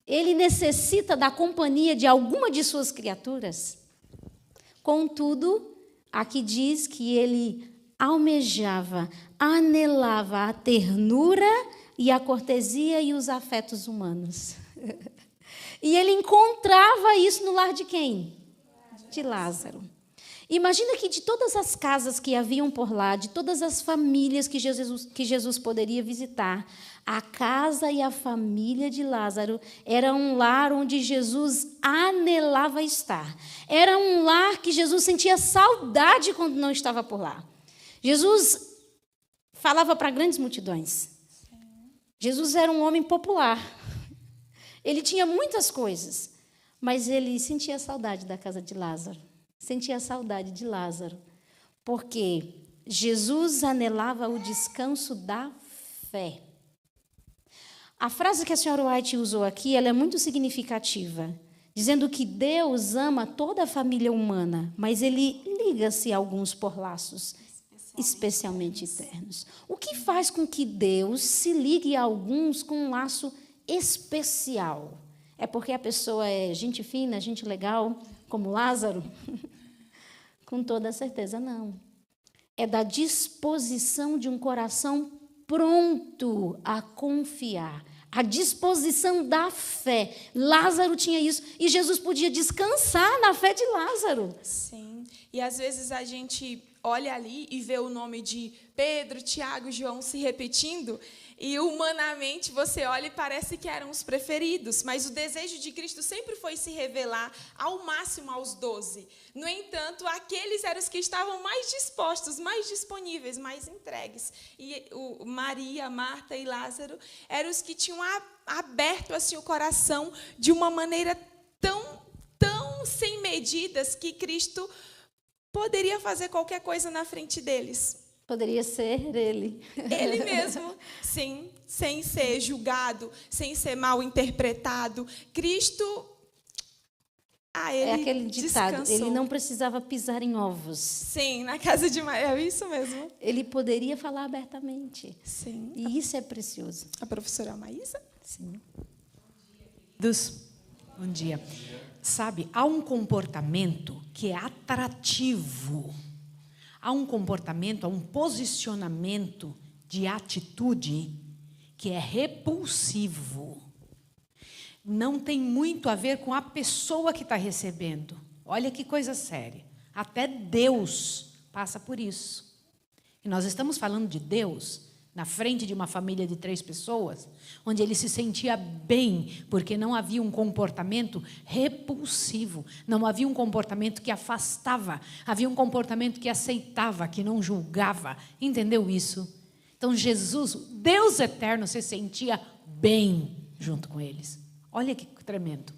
Ele necessita da companhia de alguma de suas criaturas? Contudo, aqui diz que ele almejava, anelava a ternura e a cortesia e os afetos humanos. E ele encontrava isso no lar de quem? De Lázaro. Imagina que de todas as casas que haviam por lá, de todas as famílias que Jesus poderia visitar, a casa e a família de Lázaro era um lar onde Jesus anelava estar. Era um lar que Jesus sentia saudade quando não estava por lá. Jesus falava para grandes multidões. Jesus era um homem popular. Ele tinha muitas coisas, mas ele sentia saudade da casa de Lázaro. Sentia saudade de Lázaro, porque Jesus anelava o descanso da fé. A frase que a senhora White usou aqui, ela é muito significativa, dizendo que Deus ama toda a família humana, mas ele liga-se a alguns por laços especialmente eternos. O que faz com que Deus se ligue a alguns com um laço especial? É porque a pessoa é gente fina, gente legal, como Lázaro? Com toda certeza, não. É da disposição de um coração pronto a confiar. A disposição da fé. Lázaro tinha isso. E Jesus podia descansar na fé de Lázaro. Sim. E às vezes a gente olha ali e vê o nome de Pedro, Tiago, João se repetindo, e humanamente você olha e parece que eram os preferidos, mas o desejo de Cristo sempre foi se revelar ao máximo aos 12. No entanto, aqueles eram os que estavam mais dispostos, mais disponíveis, mais entregues. E Maria, Marta e Lázaro eram os que tinham aberto assim o coração de uma maneira tão sem medidas que Cristo poderia fazer qualquer coisa na frente deles. Poderia ser ele. Ele mesmo, sim, sem ser julgado, sem ser mal interpretado. Cristo, ele é aquele ditado, descansou. ele não precisava pisar em ovos. Sim, na casa de Maria, é isso mesmo. Ele poderia falar abertamente. Sim. E isso é precioso. A professora Maísa? Sim. Bom dia. Sabe, há um comportamento que é atrativo. Há um comportamento, há um posicionamento de atitude que é repulsivo. Não tem muito a ver com a pessoa que está recebendo. Olha que coisa séria. Até Deus passa por isso. E nós estamos falando de Deus na frente de uma família de 3 pessoas, onde ele se sentia bem, porque não havia um comportamento repulsivo, não havia um comportamento que afastava, havia um comportamento que aceitava, que não julgava. Entendeu isso? Então Jesus, Deus eterno, se sentia bem junto com eles. Olha que tremendo.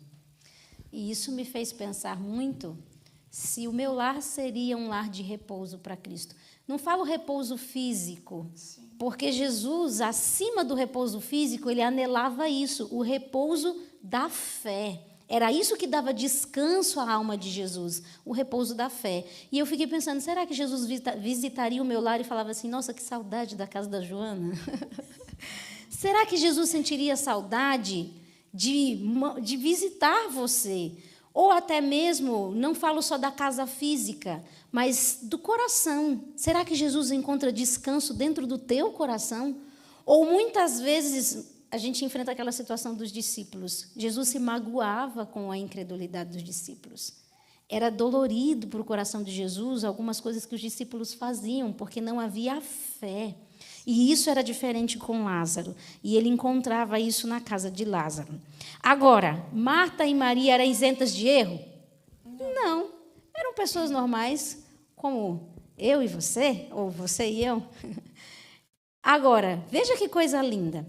E isso me fez pensar muito se o meu lar seria um lar de repouso para Cristo. Não falo repouso físico, porque Jesus, acima do repouso físico, ele anelava isso, o repouso da fé. Era isso que dava descanso à alma de Jesus, o repouso da fé. E eu fiquei pensando, será que Jesus visitaria o meu lar e falava assim, nossa, que saudade da casa da Joana? Será que Jesus sentiria saudade de visitar você? Ou até mesmo, não falo só da casa física, mas do coração. Será que Jesus encontra descanso dentro do teu coração? Ou muitas vezes a gente enfrenta aquela situação dos discípulos. Jesus se magoava com a incredulidade dos discípulos. Era dolorido para o coração de Jesus algumas coisas que os discípulos faziam, porque não havia fé. E isso era diferente com Lázaro. E ele encontrava isso na casa de Lázaro. Agora, Marta e Maria eram isentas de erro? Não. Eram pessoas normais, como eu e você, ou você e eu. Agora, veja que coisa linda.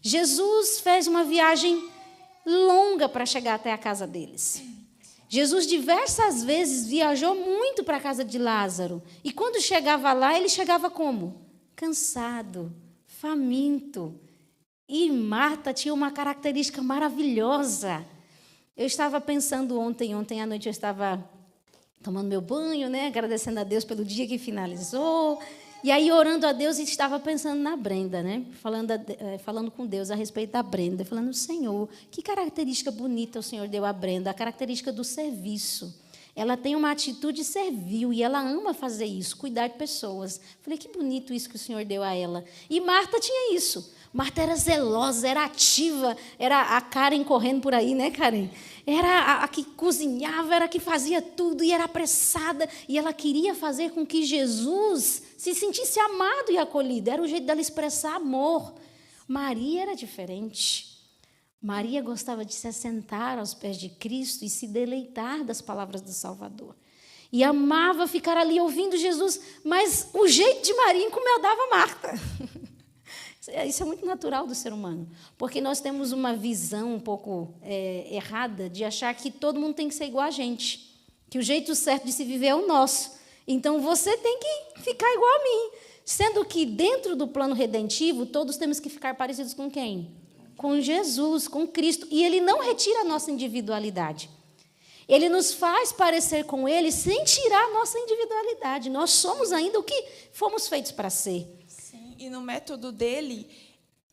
Jesus fez uma viagem longa para chegar até a casa deles. Jesus diversas vezes viajou muito para a casa de Lázaro. E quando chegava lá, ele chegava como? Cansado, faminto. E Marta tinha uma característica maravilhosa. Eu estava pensando ontem à noite eu estava tomando meu banho, né, agradecendo a Deus pelo dia que finalizou. E aí, orando a Deus, e estava pensando na Brenda, né, falando com Deus a respeito da Brenda, falando, Senhor, que característica bonita o Senhor deu à Brenda, a característica do serviço. Ela tem uma atitude servil e ela ama fazer isso, cuidar de pessoas. Falei, que bonito isso que o Senhor deu a ela. E Marta tinha isso. Marta era zelosa, era ativa, era a Karen correndo por aí, né, Karen? Era a que cozinhava, era a que fazia tudo e era apressada. E ela queria fazer com que Jesus se sentisse amado e acolhido. Era o jeito dela expressar amor. Maria era diferente. Maria gostava de se assentar aos pés de Cristo e se deleitar das palavras do Salvador. E amava ficar ali ouvindo Jesus, mas o jeito de Maria incomodava Marta. Isso é muito natural do ser humano, porque nós temos uma visão um pouco errada de achar que todo mundo tem que ser igual a gente, que o jeito certo de se viver é o nosso. Então, você tem que ficar igual a mim, sendo que dentro do plano redentivo, todos temos que ficar parecidos com quem? Com Jesus, com Cristo. E Ele não retira a nossa individualidade. Ele nos faz parecer com Ele sem tirar a nossa individualidade. Nós somos ainda o que fomos feitos para ser. Sim, e no método dele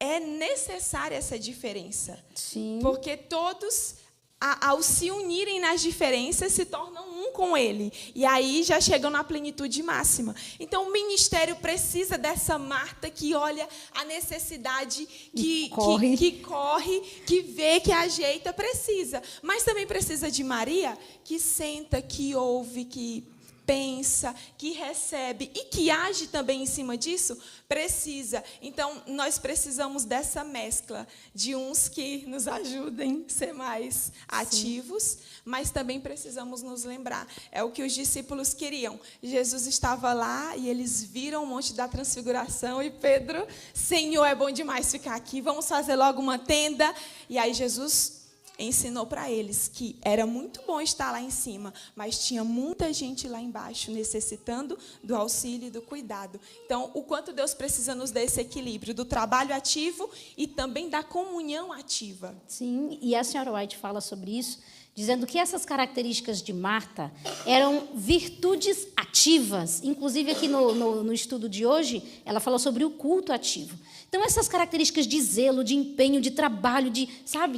é necessária essa diferença. Sim. Porque todos, ao se unirem nas diferenças, se tornam um com Ele. E aí já chegam na plenitude máxima. Então, o ministério precisa dessa Marta que olha a necessidade, que corre, que vê, que ajeita, precisa. Mas também precisa de Maria, que senta, que ouve, que pensa, que recebe e que age também em cima disso, precisa. Então, nós precisamos dessa mescla de uns que nos ajudem a ser mais ativos, mas também precisamos nos lembrar. É o que os discípulos queriam. Jesus estava lá e eles viram o Monte da Transfiguração e Pedro, Senhor, é bom demais ficar aqui, vamos fazer logo uma tenda. E aí Jesus ensinou para eles que era muito bom estar lá em cima, mas tinha muita gente lá embaixo necessitando do auxílio e do cuidado. Então, o quanto Deus precisa nos dar esse equilíbrio do trabalho ativo e também da comunhão ativa. Sim, e a senhora White fala sobre isso, dizendo que essas características de Marta eram virtudes ativas. Inclusive, aqui no estudo de hoje, ela falou sobre o culto ativo. Então, essas características de zelo, de empenho, de trabalho, de,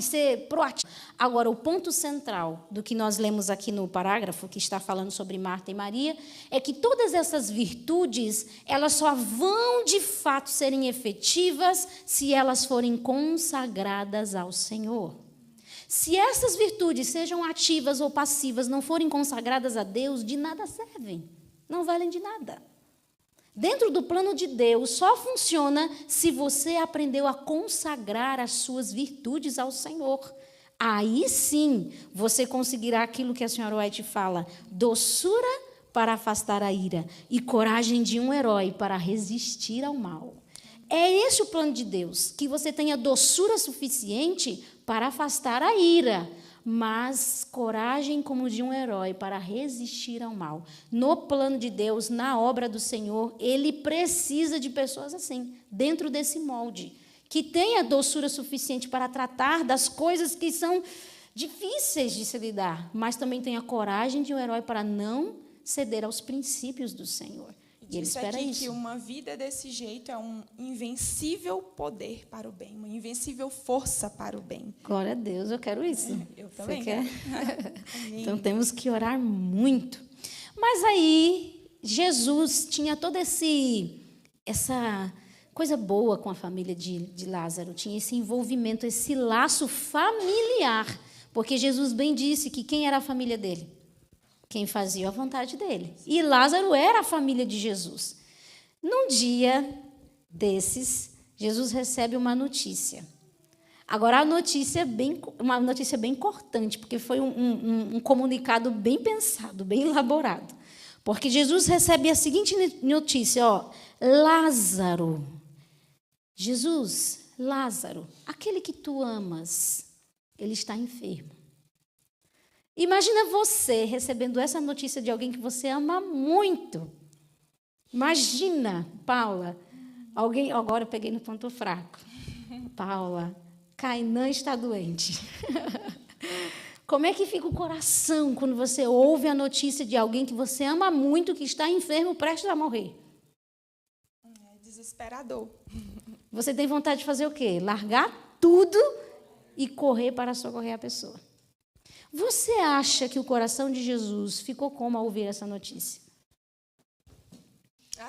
ser proativo. Agora, o ponto central do que nós lemos aqui no parágrafo, que está falando sobre Marta e Maria, é que todas essas virtudes, elas só vão, de fato, serem efetivas se elas forem consagradas ao Senhor. Se essas virtudes, sejam ativas ou passivas, não forem consagradas a Deus, de nada servem, não valem de nada. Dentro do plano de Deus, só funciona se você aprendeu a consagrar as suas virtudes ao Senhor. Aí sim, você conseguirá aquilo que a senhora White fala, doçura para afastar a ira e coragem de um herói para resistir ao mal. É esse o plano de Deus, que você tenha doçura suficiente para afastar a ira, mas coragem como de um herói para resistir ao mal. No plano de Deus, na obra do Senhor, Ele precisa de pessoas assim, dentro desse molde, que tenha doçura suficiente para tratar das coisas que são difíceis de se lidar, mas também tenha coragem de um herói para não ceder aos princípios do Senhor. E ele espera aqui isso. Que uma vida desse jeito é um invencível poder para o bem, uma invencível força para o bem. Glória a Deus, eu quero isso. Eu também. Você quer? Então temos que orar muito. Mas aí Jesus tinha toda essa coisa boa com a família de Lázaro, tinha esse envolvimento, esse laço familiar, porque Jesus bem disse que quem era a família dele? Quem fazia a vontade dele. E Lázaro era a família de Jesus. Num dia desses, Jesus recebe uma notícia. Agora, uma notícia bem cortante, porque foi um comunicado bem pensado, bem elaborado. Porque Jesus recebe a seguinte notícia, Lázaro. Jesus, Lázaro, aquele que tu amas, ele está enfermo. Imagina você recebendo essa notícia de alguém que você ama muito. Imagina, Paula, agora eu peguei no ponto fraco. Paula, Cainã está doente. Como é que fica o coração quando você ouve a notícia de alguém que você ama muito, que está enfermo, prestes a morrer? É desesperador. Você tem vontade de fazer o quê? Largar tudo e correr para socorrer a pessoa. Você acha que o coração de Jesus ficou como ao ouvir essa notícia?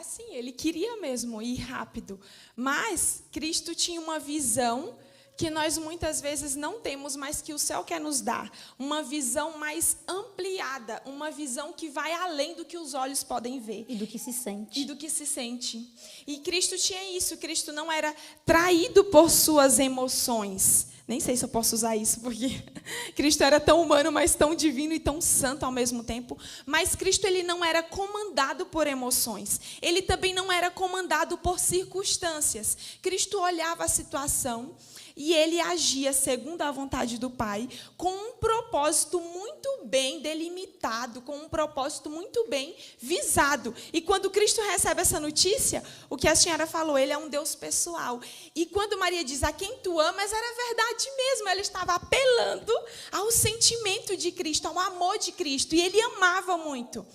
Sim, ele queria mesmo ir rápido, mas Cristo tinha uma visão que nós muitas vezes não temos, mas que o céu quer nos dar. Uma visão mais ampliada, uma visão que vai além do que os olhos podem ver. E do que se sente. E Cristo tinha isso, Cristo não era traído por suas emoções. Nem sei se eu posso usar isso, porque Cristo era tão humano, mas tão divino e tão santo ao mesmo tempo. Mas Cristo ele não era comandado por emoções. Ele também não era comandado por circunstâncias. Cristo olhava a situação e ele agia segundo a vontade do Pai, com um propósito muito bem delimitado, com um propósito muito bem visado. E quando Cristo recebe essa notícia, o que a senhora falou, ele é um Deus pessoal. E quando Maria diz, a quem tu amas, era verdade mesmo. Ela estava apelando ao sentimento de Cristo, ao amor de Cristo. E ele amava muito.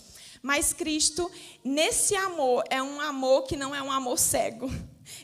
Mas Cristo, nesse amor, é um amor que não é um amor cego.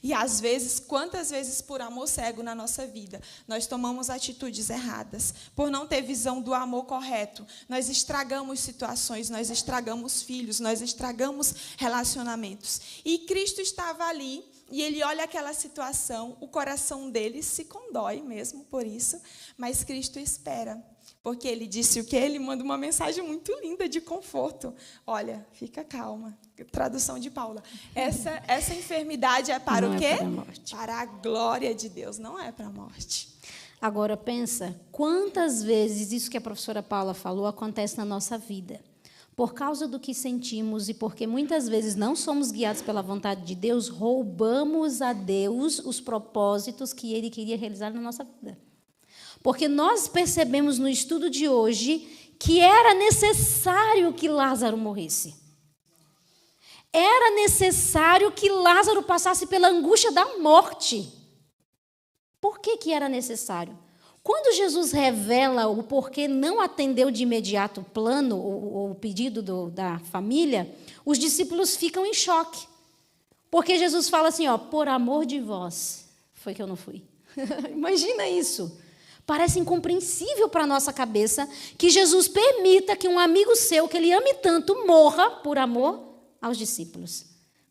E às vezes, quantas vezes por amor cego na nossa vida, nós tomamos atitudes erradas, por não ter visão do amor correto, nós estragamos situações, nós estragamos filhos, nós estragamos relacionamentos. E Cristo estava ali, e ele olha aquela situação, o coração dele se condói mesmo por isso, mas Cristo espera. Porque ele disse o quê? Ele manda uma mensagem muito linda de conforto. Olha, fica calma. Tradução de Paula. Essa enfermidade é para o quê? É para a morte. Para a glória de Deus, não é para a morte. Agora, pensa, quantas vezes isso que a professora Paula falou acontece na nossa vida. Por causa do que sentimos e porque muitas vezes não somos guiados pela vontade de Deus, roubamos a Deus os propósitos que Ele queria realizar na nossa vida. Porque nós percebemos no estudo de hoje que era necessário que Lázaro morresse. Era necessário que Lázaro passasse pela angústia da morte. Por que era necessário? Quando Jesus revela o porquê não atendeu de imediato o plano, o pedido da família, os discípulos ficam em choque. Porque Jesus fala assim, por amor de vós, foi que eu não fui. Imagina isso. Parece incompreensível para a nossa cabeça que Jesus permita que um amigo seu, que ele ame tanto, morra por amor aos discípulos.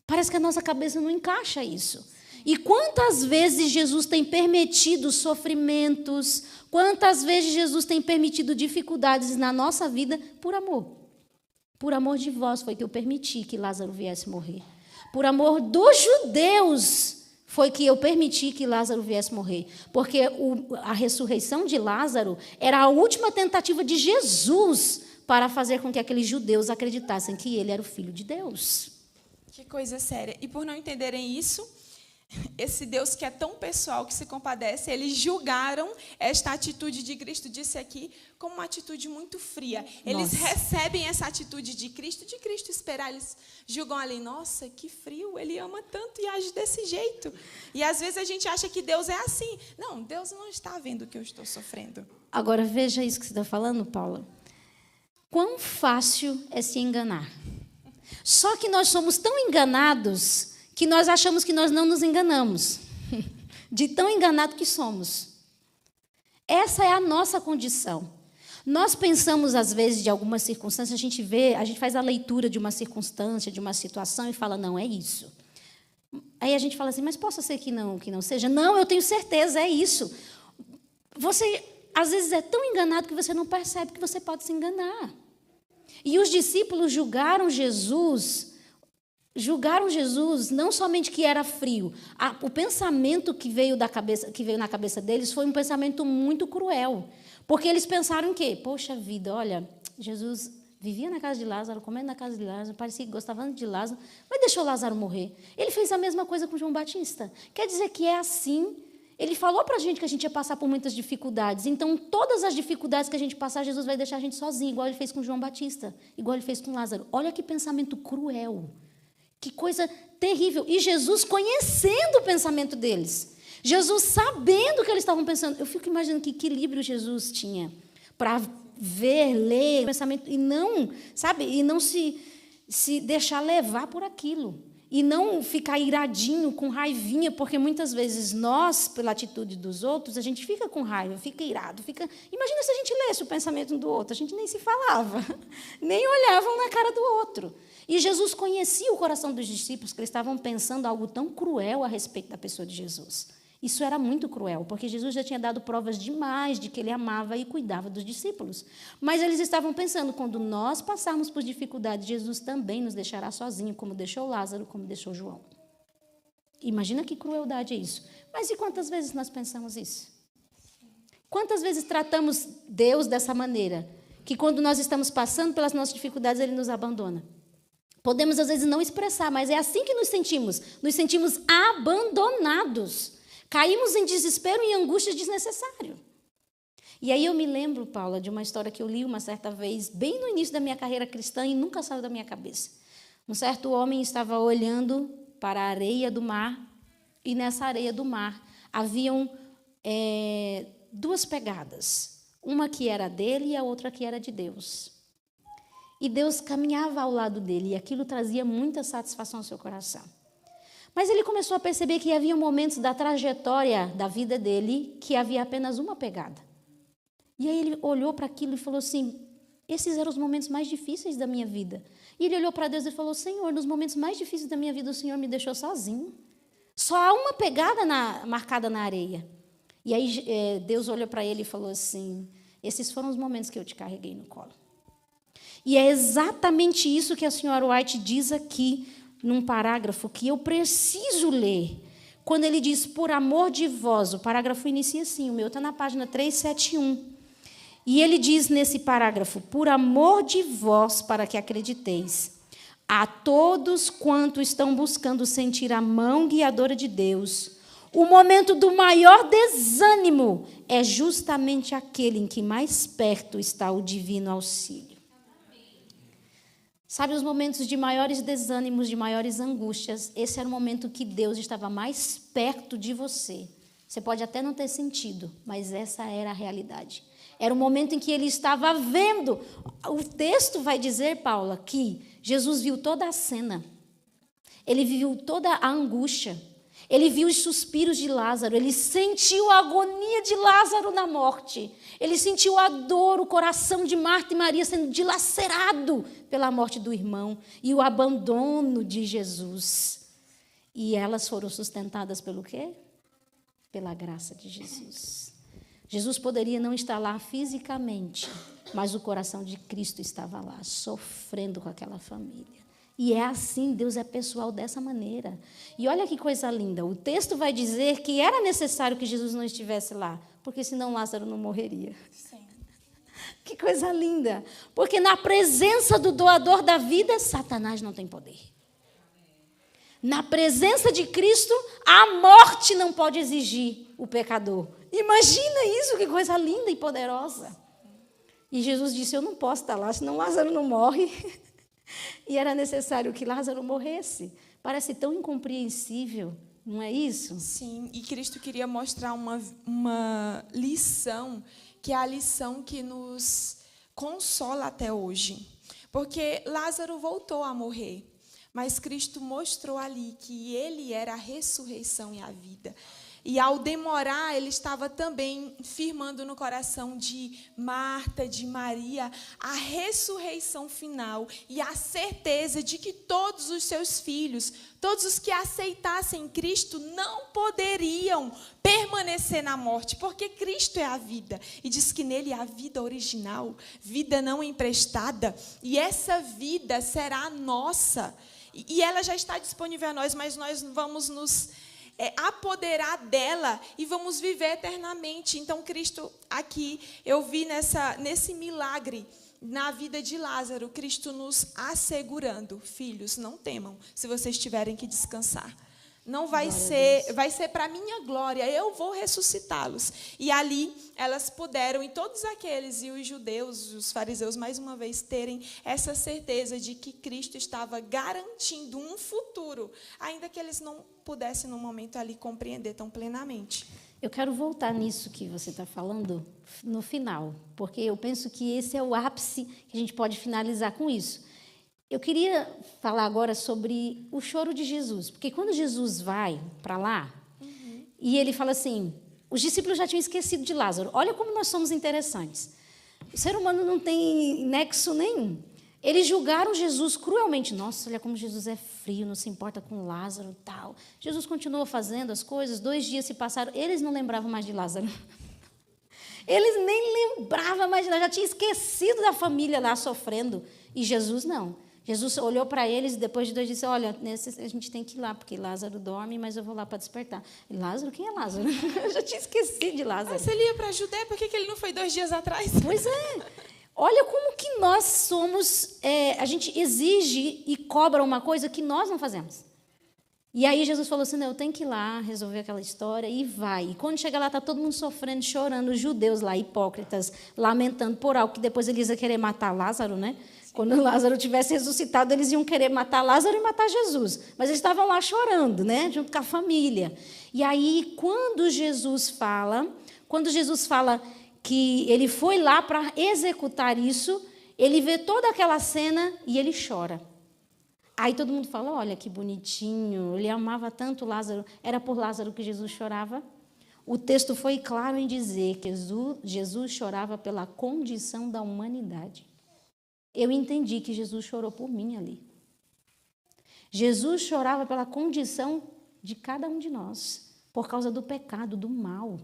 Parece que a nossa cabeça não encaixa isso. E quantas vezes Jesus tem permitido sofrimentos, quantas vezes Jesus tem permitido dificuldades na nossa vida por amor. Por amor de vós foi que eu permiti que Lázaro viesse morrer. Por amor dos judeus foi que eu permiti que Lázaro viesse morrer. Porque a ressurreição de Lázaro era a última tentativa de Jesus para fazer com que aqueles judeus acreditassem que ele era o Filho de Deus. Que coisa séria. E por não entenderem isso, esse Deus que é tão pessoal, que se compadece, eles julgaram esta atitude de Cristo, disse aqui, como uma atitude muito fria. Eles recebem essa atitude de Cristo esperar, eles julgam ali, nossa, que frio, ele ama tanto e age desse jeito. E às vezes a gente acha que Deus é assim. Não, Deus não está vendo o que eu estou sofrendo. Agora veja isso que você está falando, Paula. Quão fácil é se enganar. Só que nós somos tão enganados que nós achamos que nós não nos enganamos, de tão enganado que somos. Essa é a nossa condição. Nós pensamos, às vezes, de alguma circunstância, a gente faz a leitura de uma circunstância, de uma situação e fala, não, é isso. Aí a gente fala assim, mas possa ser que não seja? Não, eu tenho certeza, é isso. Você, às vezes, é tão enganado que você não percebe que você pode se enganar. E os discípulos julgaram Jesus não somente que era frio. O pensamento que veio na cabeça deles foi um pensamento muito cruel. Porque eles pensaram o quê? Poxa vida, olha, Jesus vivia na casa de Lázaro, comendo na casa de Lázaro, parecia que gostava de Lázaro, mas deixou Lázaro morrer. Ele fez a mesma coisa com João Batista. Quer dizer que é assim. Ele falou para a gente que a gente ia passar por muitas dificuldades. Então, todas as dificuldades que a gente passar, Jesus vai deixar a gente sozinho, igual ele fez com João Batista, igual ele fez com Lázaro. Olha que pensamento cruel. Que coisa terrível. E Jesus conhecendo o pensamento deles. Jesus sabendo o que eles estavam pensando. Eu fico imaginando que equilíbrio Jesus tinha para ver, ler o pensamento e não, sabe, e não se deixar levar por aquilo. E não ficar iradinho, com raivinha, porque muitas vezes nós, pela atitude dos outros, a gente fica com raiva, fica irado, fica... Imagina se a gente lesse o pensamento um do outro, a gente nem se falava, nem olhavam na cara do outro. E Jesus conhecia o coração dos discípulos, que eles estavam pensando algo tão cruel a respeito da pessoa de Jesus. Isso era muito cruel, porque Jesus já tinha dado provas demais de que ele amava e cuidava dos discípulos. Mas eles estavam pensando, quando nós passarmos por dificuldades, Jesus também nos deixará sozinho, como deixou Lázaro, como deixou João. Imagina que crueldade é isso. Mas e quantas vezes nós pensamos isso? Quantas vezes tratamos Deus dessa maneira? Que quando nós estamos passando pelas nossas dificuldades, ele nos abandona. Podemos, às vezes, não expressar, mas é assim que nos sentimos. Nos sentimos abandonados. Caímos em desespero e angústia desnecessário. E aí eu me lembro, Paula, de uma história que eu li uma certa vez, bem no início da minha carreira cristã, e nunca saiu da minha cabeça. Um certo homem estava olhando para a areia do mar, e nessa areia do mar haviam duas pegadas. Uma que era dele e a outra que era de Deus. E Deus caminhava ao lado dele, e aquilo trazia muita satisfação ao seu coração. Mas ele começou a perceber que havia momentos da trajetória da vida dele que havia apenas uma pegada. E aí ele olhou para aquilo e falou assim, esses eram os momentos mais difíceis da minha vida. E ele olhou para Deus e falou, Senhor, nos momentos mais difíceis da minha vida, o Senhor me deixou sozinho. Só há uma pegada marcada na areia. E aí Deus olhou para ele e falou assim, esses foram os momentos que eu te carreguei no colo. E é exatamente isso que a senhora White diz aqui, num parágrafo que eu preciso ler. Quando ele diz, por amor de vós, o parágrafo inicia assim, o meu está na página 371. E ele diz nesse parágrafo, por amor de vós, para que acrediteis, a todos quanto estão buscando sentir a mão guiadora de Deus, o momento do maior desânimo é justamente aquele em que mais perto está o divino auxílio. Sabe, os momentos de maiores desânimos, de maiores angústias, esse era o momento que Deus estava mais perto de você. Você pode até não ter sentido, mas essa era a realidade. Era o momento em que ele estava vendo. O texto vai dizer, Paula, que Jesus viu toda a cena. Ele viu toda a angústia. Ele viu os suspiros de Lázaro. Ele sentiu a agonia de Lázaro na morte. Ele sentiu a dor, o coração de Marta e Maria sendo dilacerado pela morte do irmão e o abandono de Jesus. E elas foram sustentadas pelo quê? Pela graça de Jesus. Jesus poderia não estar lá fisicamente, mas o coração de Cristo estava lá, sofrendo com aquela família. E é assim, Deus é pessoal dessa maneira. E olha que coisa linda, o texto vai dizer que era necessário que Jesus não estivesse lá, porque senão Lázaro não morreria. Sim. Que coisa linda, porque na presença do doador da vida, Satanás não tem poder. Na presença de Cristo, a morte não pode exigir o pecador. Imagina isso, que coisa linda e poderosa. E Jesus disse, eu não posso estar lá, senão Lázaro não morre. E era necessário que Lázaro morresse. Parece tão incompreensível, não é isso? Sim, e Cristo queria mostrar uma lição, que é a lição que nos consola até hoje. Porque Lázaro voltou a morrer, mas Cristo mostrou ali que ele era a ressurreição e a vida. E ao demorar, ele estava também firmando no coração de Marta, de Maria, a ressurreição final e a certeza de que todos os seus filhos, todos os que aceitassem Cristo, não poderiam permanecer na morte, porque Cristo é a vida. E diz que nele há vida original, vida não emprestada, e essa vida será nossa. E ela já está disponível a nós, mas nós vamos nos apoderar dela e vamos viver eternamente. Então, Cristo, aqui, eu vi nesse milagre na vida de Lázaro, Cristo nos assegurando, filhos, não temam, se vocês tiverem que descansar. Não vai ser para minha glória, eu vou ressuscitá-los. E ali elas puderam, e todos aqueles, e os judeus, os fariseus, mais uma vez, terem essa certeza de que Cristo estava garantindo um futuro, ainda que eles não pudessem, no momento ali, compreender tão plenamente. Eu quero voltar nisso que você está falando no final, porque eu penso que esse é o ápice que a gente pode finalizar com isso. Eu queria falar agora sobre o choro de Jesus, porque quando Jesus vai para lá, e ele fala assim, os discípulos já tinham esquecido de Lázaro. Olha como nós somos interessantes. O ser humano não tem nexo nenhum. Eles julgaram Jesus cruelmente. Nossa, olha como Jesus é frio, não se importa com Lázaro e tal. Jesus continuou fazendo as coisas, 2 dias se passaram, eles não lembravam mais de Lázaro. Eles nem lembravam mais de Lázaro, já tinha esquecido da família lá sofrendo. E Jesus não. Jesus olhou para eles e depois de 2 dias disse, olha, a gente tem que ir lá, porque Lázaro dorme, mas eu vou lá para despertar. E Lázaro? Quem é Lázaro? Eu já tinha esquecido de Lázaro. Mas se ele ia para a Judéia, por que ele não foi 2 dias atrás? Pois é. Olha como que nós somos, a gente exige e cobra uma coisa que nós não fazemos. E aí Jesus falou assim, não, eu tenho que ir lá resolver aquela história, e vai. E quando chega lá, está todo mundo sofrendo, chorando, os judeus lá, hipócritas, lamentando por algo que depois eles iam querer matar Lázaro, né? Quando Lázaro tivesse ressuscitado, eles iam querer matar Lázaro e matar Jesus. Mas eles estavam lá chorando, né? Junto com a família. E aí, quando Jesus fala que ele foi lá para executar isso, ele vê toda aquela cena e ele chora. Aí todo mundo fala, olha que bonitinho, ele amava tanto Lázaro, era por Lázaro que Jesus chorava? O texto foi claro em dizer que Jesus chorava pela condição da humanidade. Eu entendi que Jesus chorou por mim ali. Jesus chorava pela condição de cada um de nós, por causa do pecado, do mal.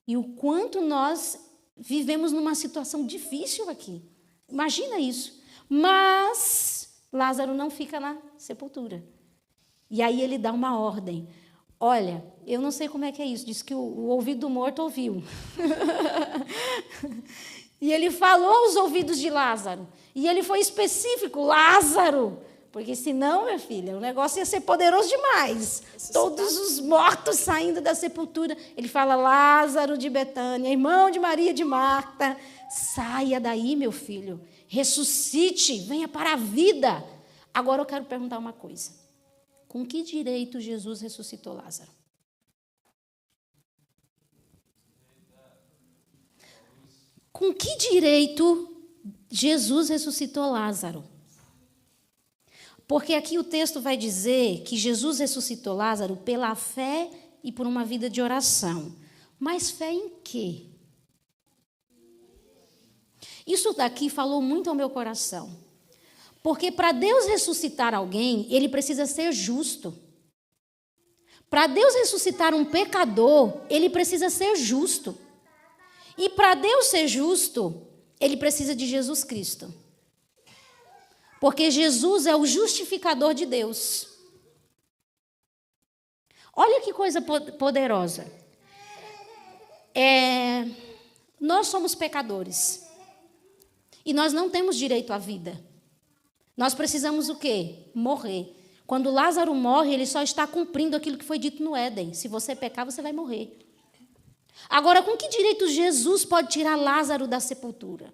E o quanto nós vivemos numa situação difícil aqui. Imagina isso. Mas Lázaro não fica na sepultura. E aí ele dá uma ordem. Olha, eu não sei como é que é isso. Diz que o ouvido do morto ouviu. E ele falou aos ouvidos de Lázaro. E ele foi específico, Lázaro. Porque senão, minha filha, o negócio ia ser poderoso demais. Todos os mortos saindo da sepultura. Ele fala, Lázaro de Betânia, irmão de Maria de Marta, saia daí, meu filho. Ressuscite, venha para a vida. Agora eu quero perguntar uma coisa. Com que direito Jesus ressuscitou Lázaro? Com que direito Jesus ressuscitou Lázaro? Porque aqui o texto vai dizer que Jesus ressuscitou Lázaro pela fé e por uma vida de oração. Mas fé em quê? Isso daqui falou muito ao meu coração. Porque para Deus ressuscitar alguém, ele precisa ser justo. Para Deus ressuscitar um pecador, ele precisa ser justo. E para Deus ser justo, ele precisa de Jesus Cristo. Porque Jesus é o justificador de Deus. Olha que coisa poderosa. Nós somos pecadores. E nós não temos direito à vida. Nós precisamos o quê? Morrer. Quando Lázaro morre, ele só está cumprindo aquilo que foi dito no Éden. Se você pecar, você vai morrer. Agora, com que direito Jesus pode tirar Lázaro da sepultura?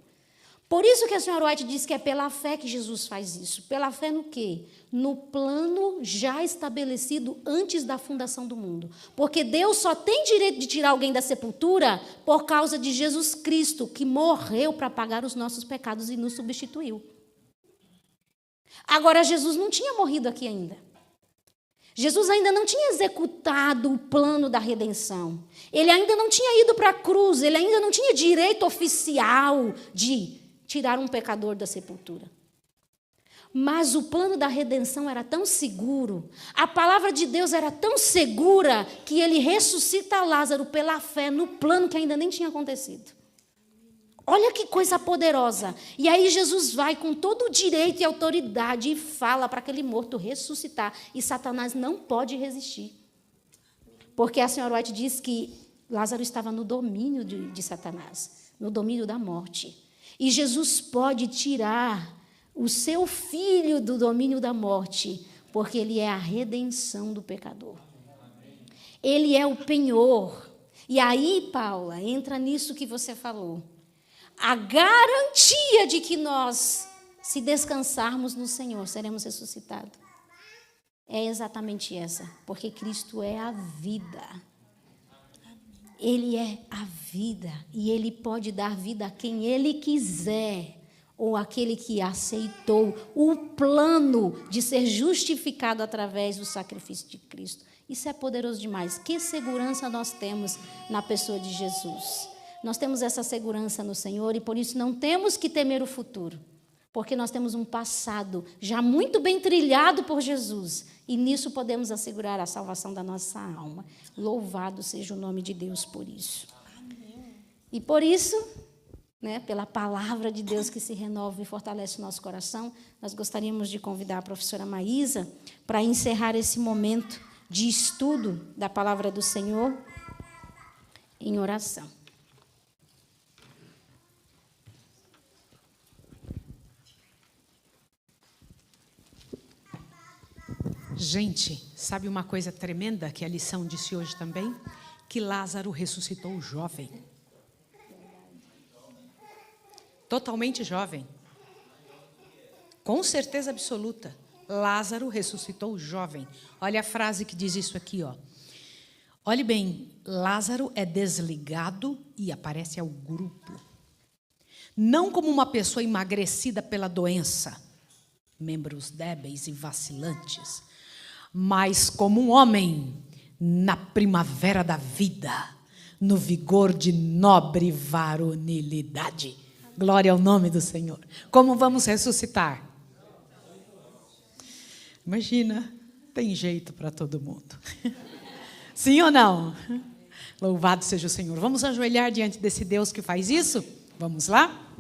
Por isso que a senhora White diz que é pela fé que Jesus faz isso. Pela fé no quê? No plano já estabelecido antes da fundação do mundo. Porque Deus só tem direito de tirar alguém da sepultura por causa de Jesus Cristo, que morreu para pagar os nossos pecados e nos substituiu. Agora, Jesus não tinha morrido aqui ainda. Jesus ainda não tinha executado o plano da redenção. Ele ainda não tinha ido para a cruz. Ele ainda não tinha direito oficial de tirar um pecador da sepultura. Mas o plano da redenção era tão seguro, a palavra de Deus era tão segura, que ele ressuscita Lázaro pela fé no plano que ainda nem tinha acontecido. Olha que coisa poderosa. E aí Jesus vai com todo o direito e autoridade e fala para aquele morto ressuscitar. E Satanás não pode resistir. Porque a senhora White diz que Lázaro estava no domínio de Satanás, no domínio da morte. E Jesus pode tirar o seu filho do domínio da morte, porque ele é a redenção do pecador. Ele é o penhor. E aí, Paula, entra nisso que você falou. A garantia de que nós, se descansarmos no Senhor, seremos ressuscitados. É exatamente essa, porque Cristo é a vida. Ele é a vida e Ele pode dar vida a quem Ele quiser, ou aquele que aceitou o plano de ser justificado através do sacrifício de Cristo. Isso é poderoso demais. Que segurança nós temos na pessoa de Jesus. Nós temos essa segurança no Senhor e por isso não temos que temer o futuro, porque nós temos um passado já muito bem trilhado por Jesus e nisso podemos assegurar a salvação da nossa alma. Louvado seja o nome de Deus por isso. Amém. E por isso, pela palavra de Deus que se renova e fortalece o nosso coração, nós gostaríamos de convidar a professora Maísa para encerrar esse momento de estudo da palavra do Senhor em oração. Gente, sabe uma coisa tremenda que a lição disse hoje também? Que Lázaro ressuscitou jovem. Totalmente jovem. Com certeza absoluta. Lázaro ressuscitou jovem. Olha a frase que diz isso aqui, ó. Olhe bem, Lázaro é desligado e aparece ao grupo. Não como uma pessoa emagrecida pela doença, membros débeis e vacilantes, mas como um homem na primavera da vida, no vigor de nobre varonilidade. Glória ao nome do Senhor. Como vamos ressuscitar? Imagina, tem jeito para todo mundo. Sim ou não? Louvado seja o Senhor. Vamos ajoelhar diante desse Deus que faz isso? Vamos lá?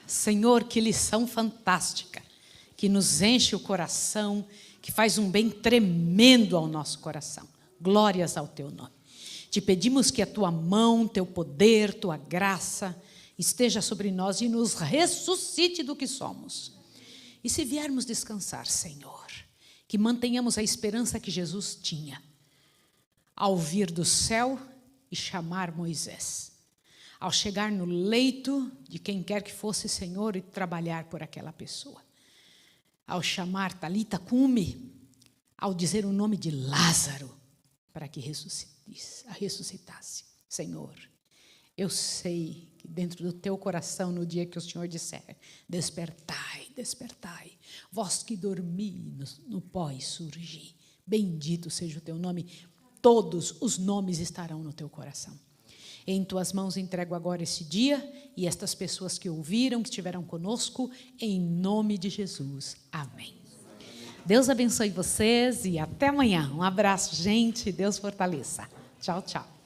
Senhor, que lição fantástica, que nos enche o coração, que faz um bem tremendo ao nosso coração. Glórias ao teu nome. Te pedimos que a tua mão, teu poder, tua graça esteja sobre nós e nos ressuscite do que somos. E se viermos descansar, Senhor, que mantenhamos a esperança que Jesus tinha ao vir do céu e chamar Moisés. Ao chegar no leito de quem quer que fosse, Senhor, e trabalhar por aquela pessoa. Ao chamar Talita Cumi, ao dizer o nome de Lázaro, para que ressuscitasse. Senhor, eu sei que dentro do teu coração, no dia que o Senhor disser, despertai, despertai, vós que dormi no pó surgi, bendito seja o teu nome, todos os nomes estarão no teu coração. Em tuas mãos entrego agora esse dia e estas pessoas que ouviram, que estiveram conosco, em nome de Jesus. Amém. Deus abençoe vocês e até amanhã. Um abraço, gente. Deus fortaleça. Tchau, tchau.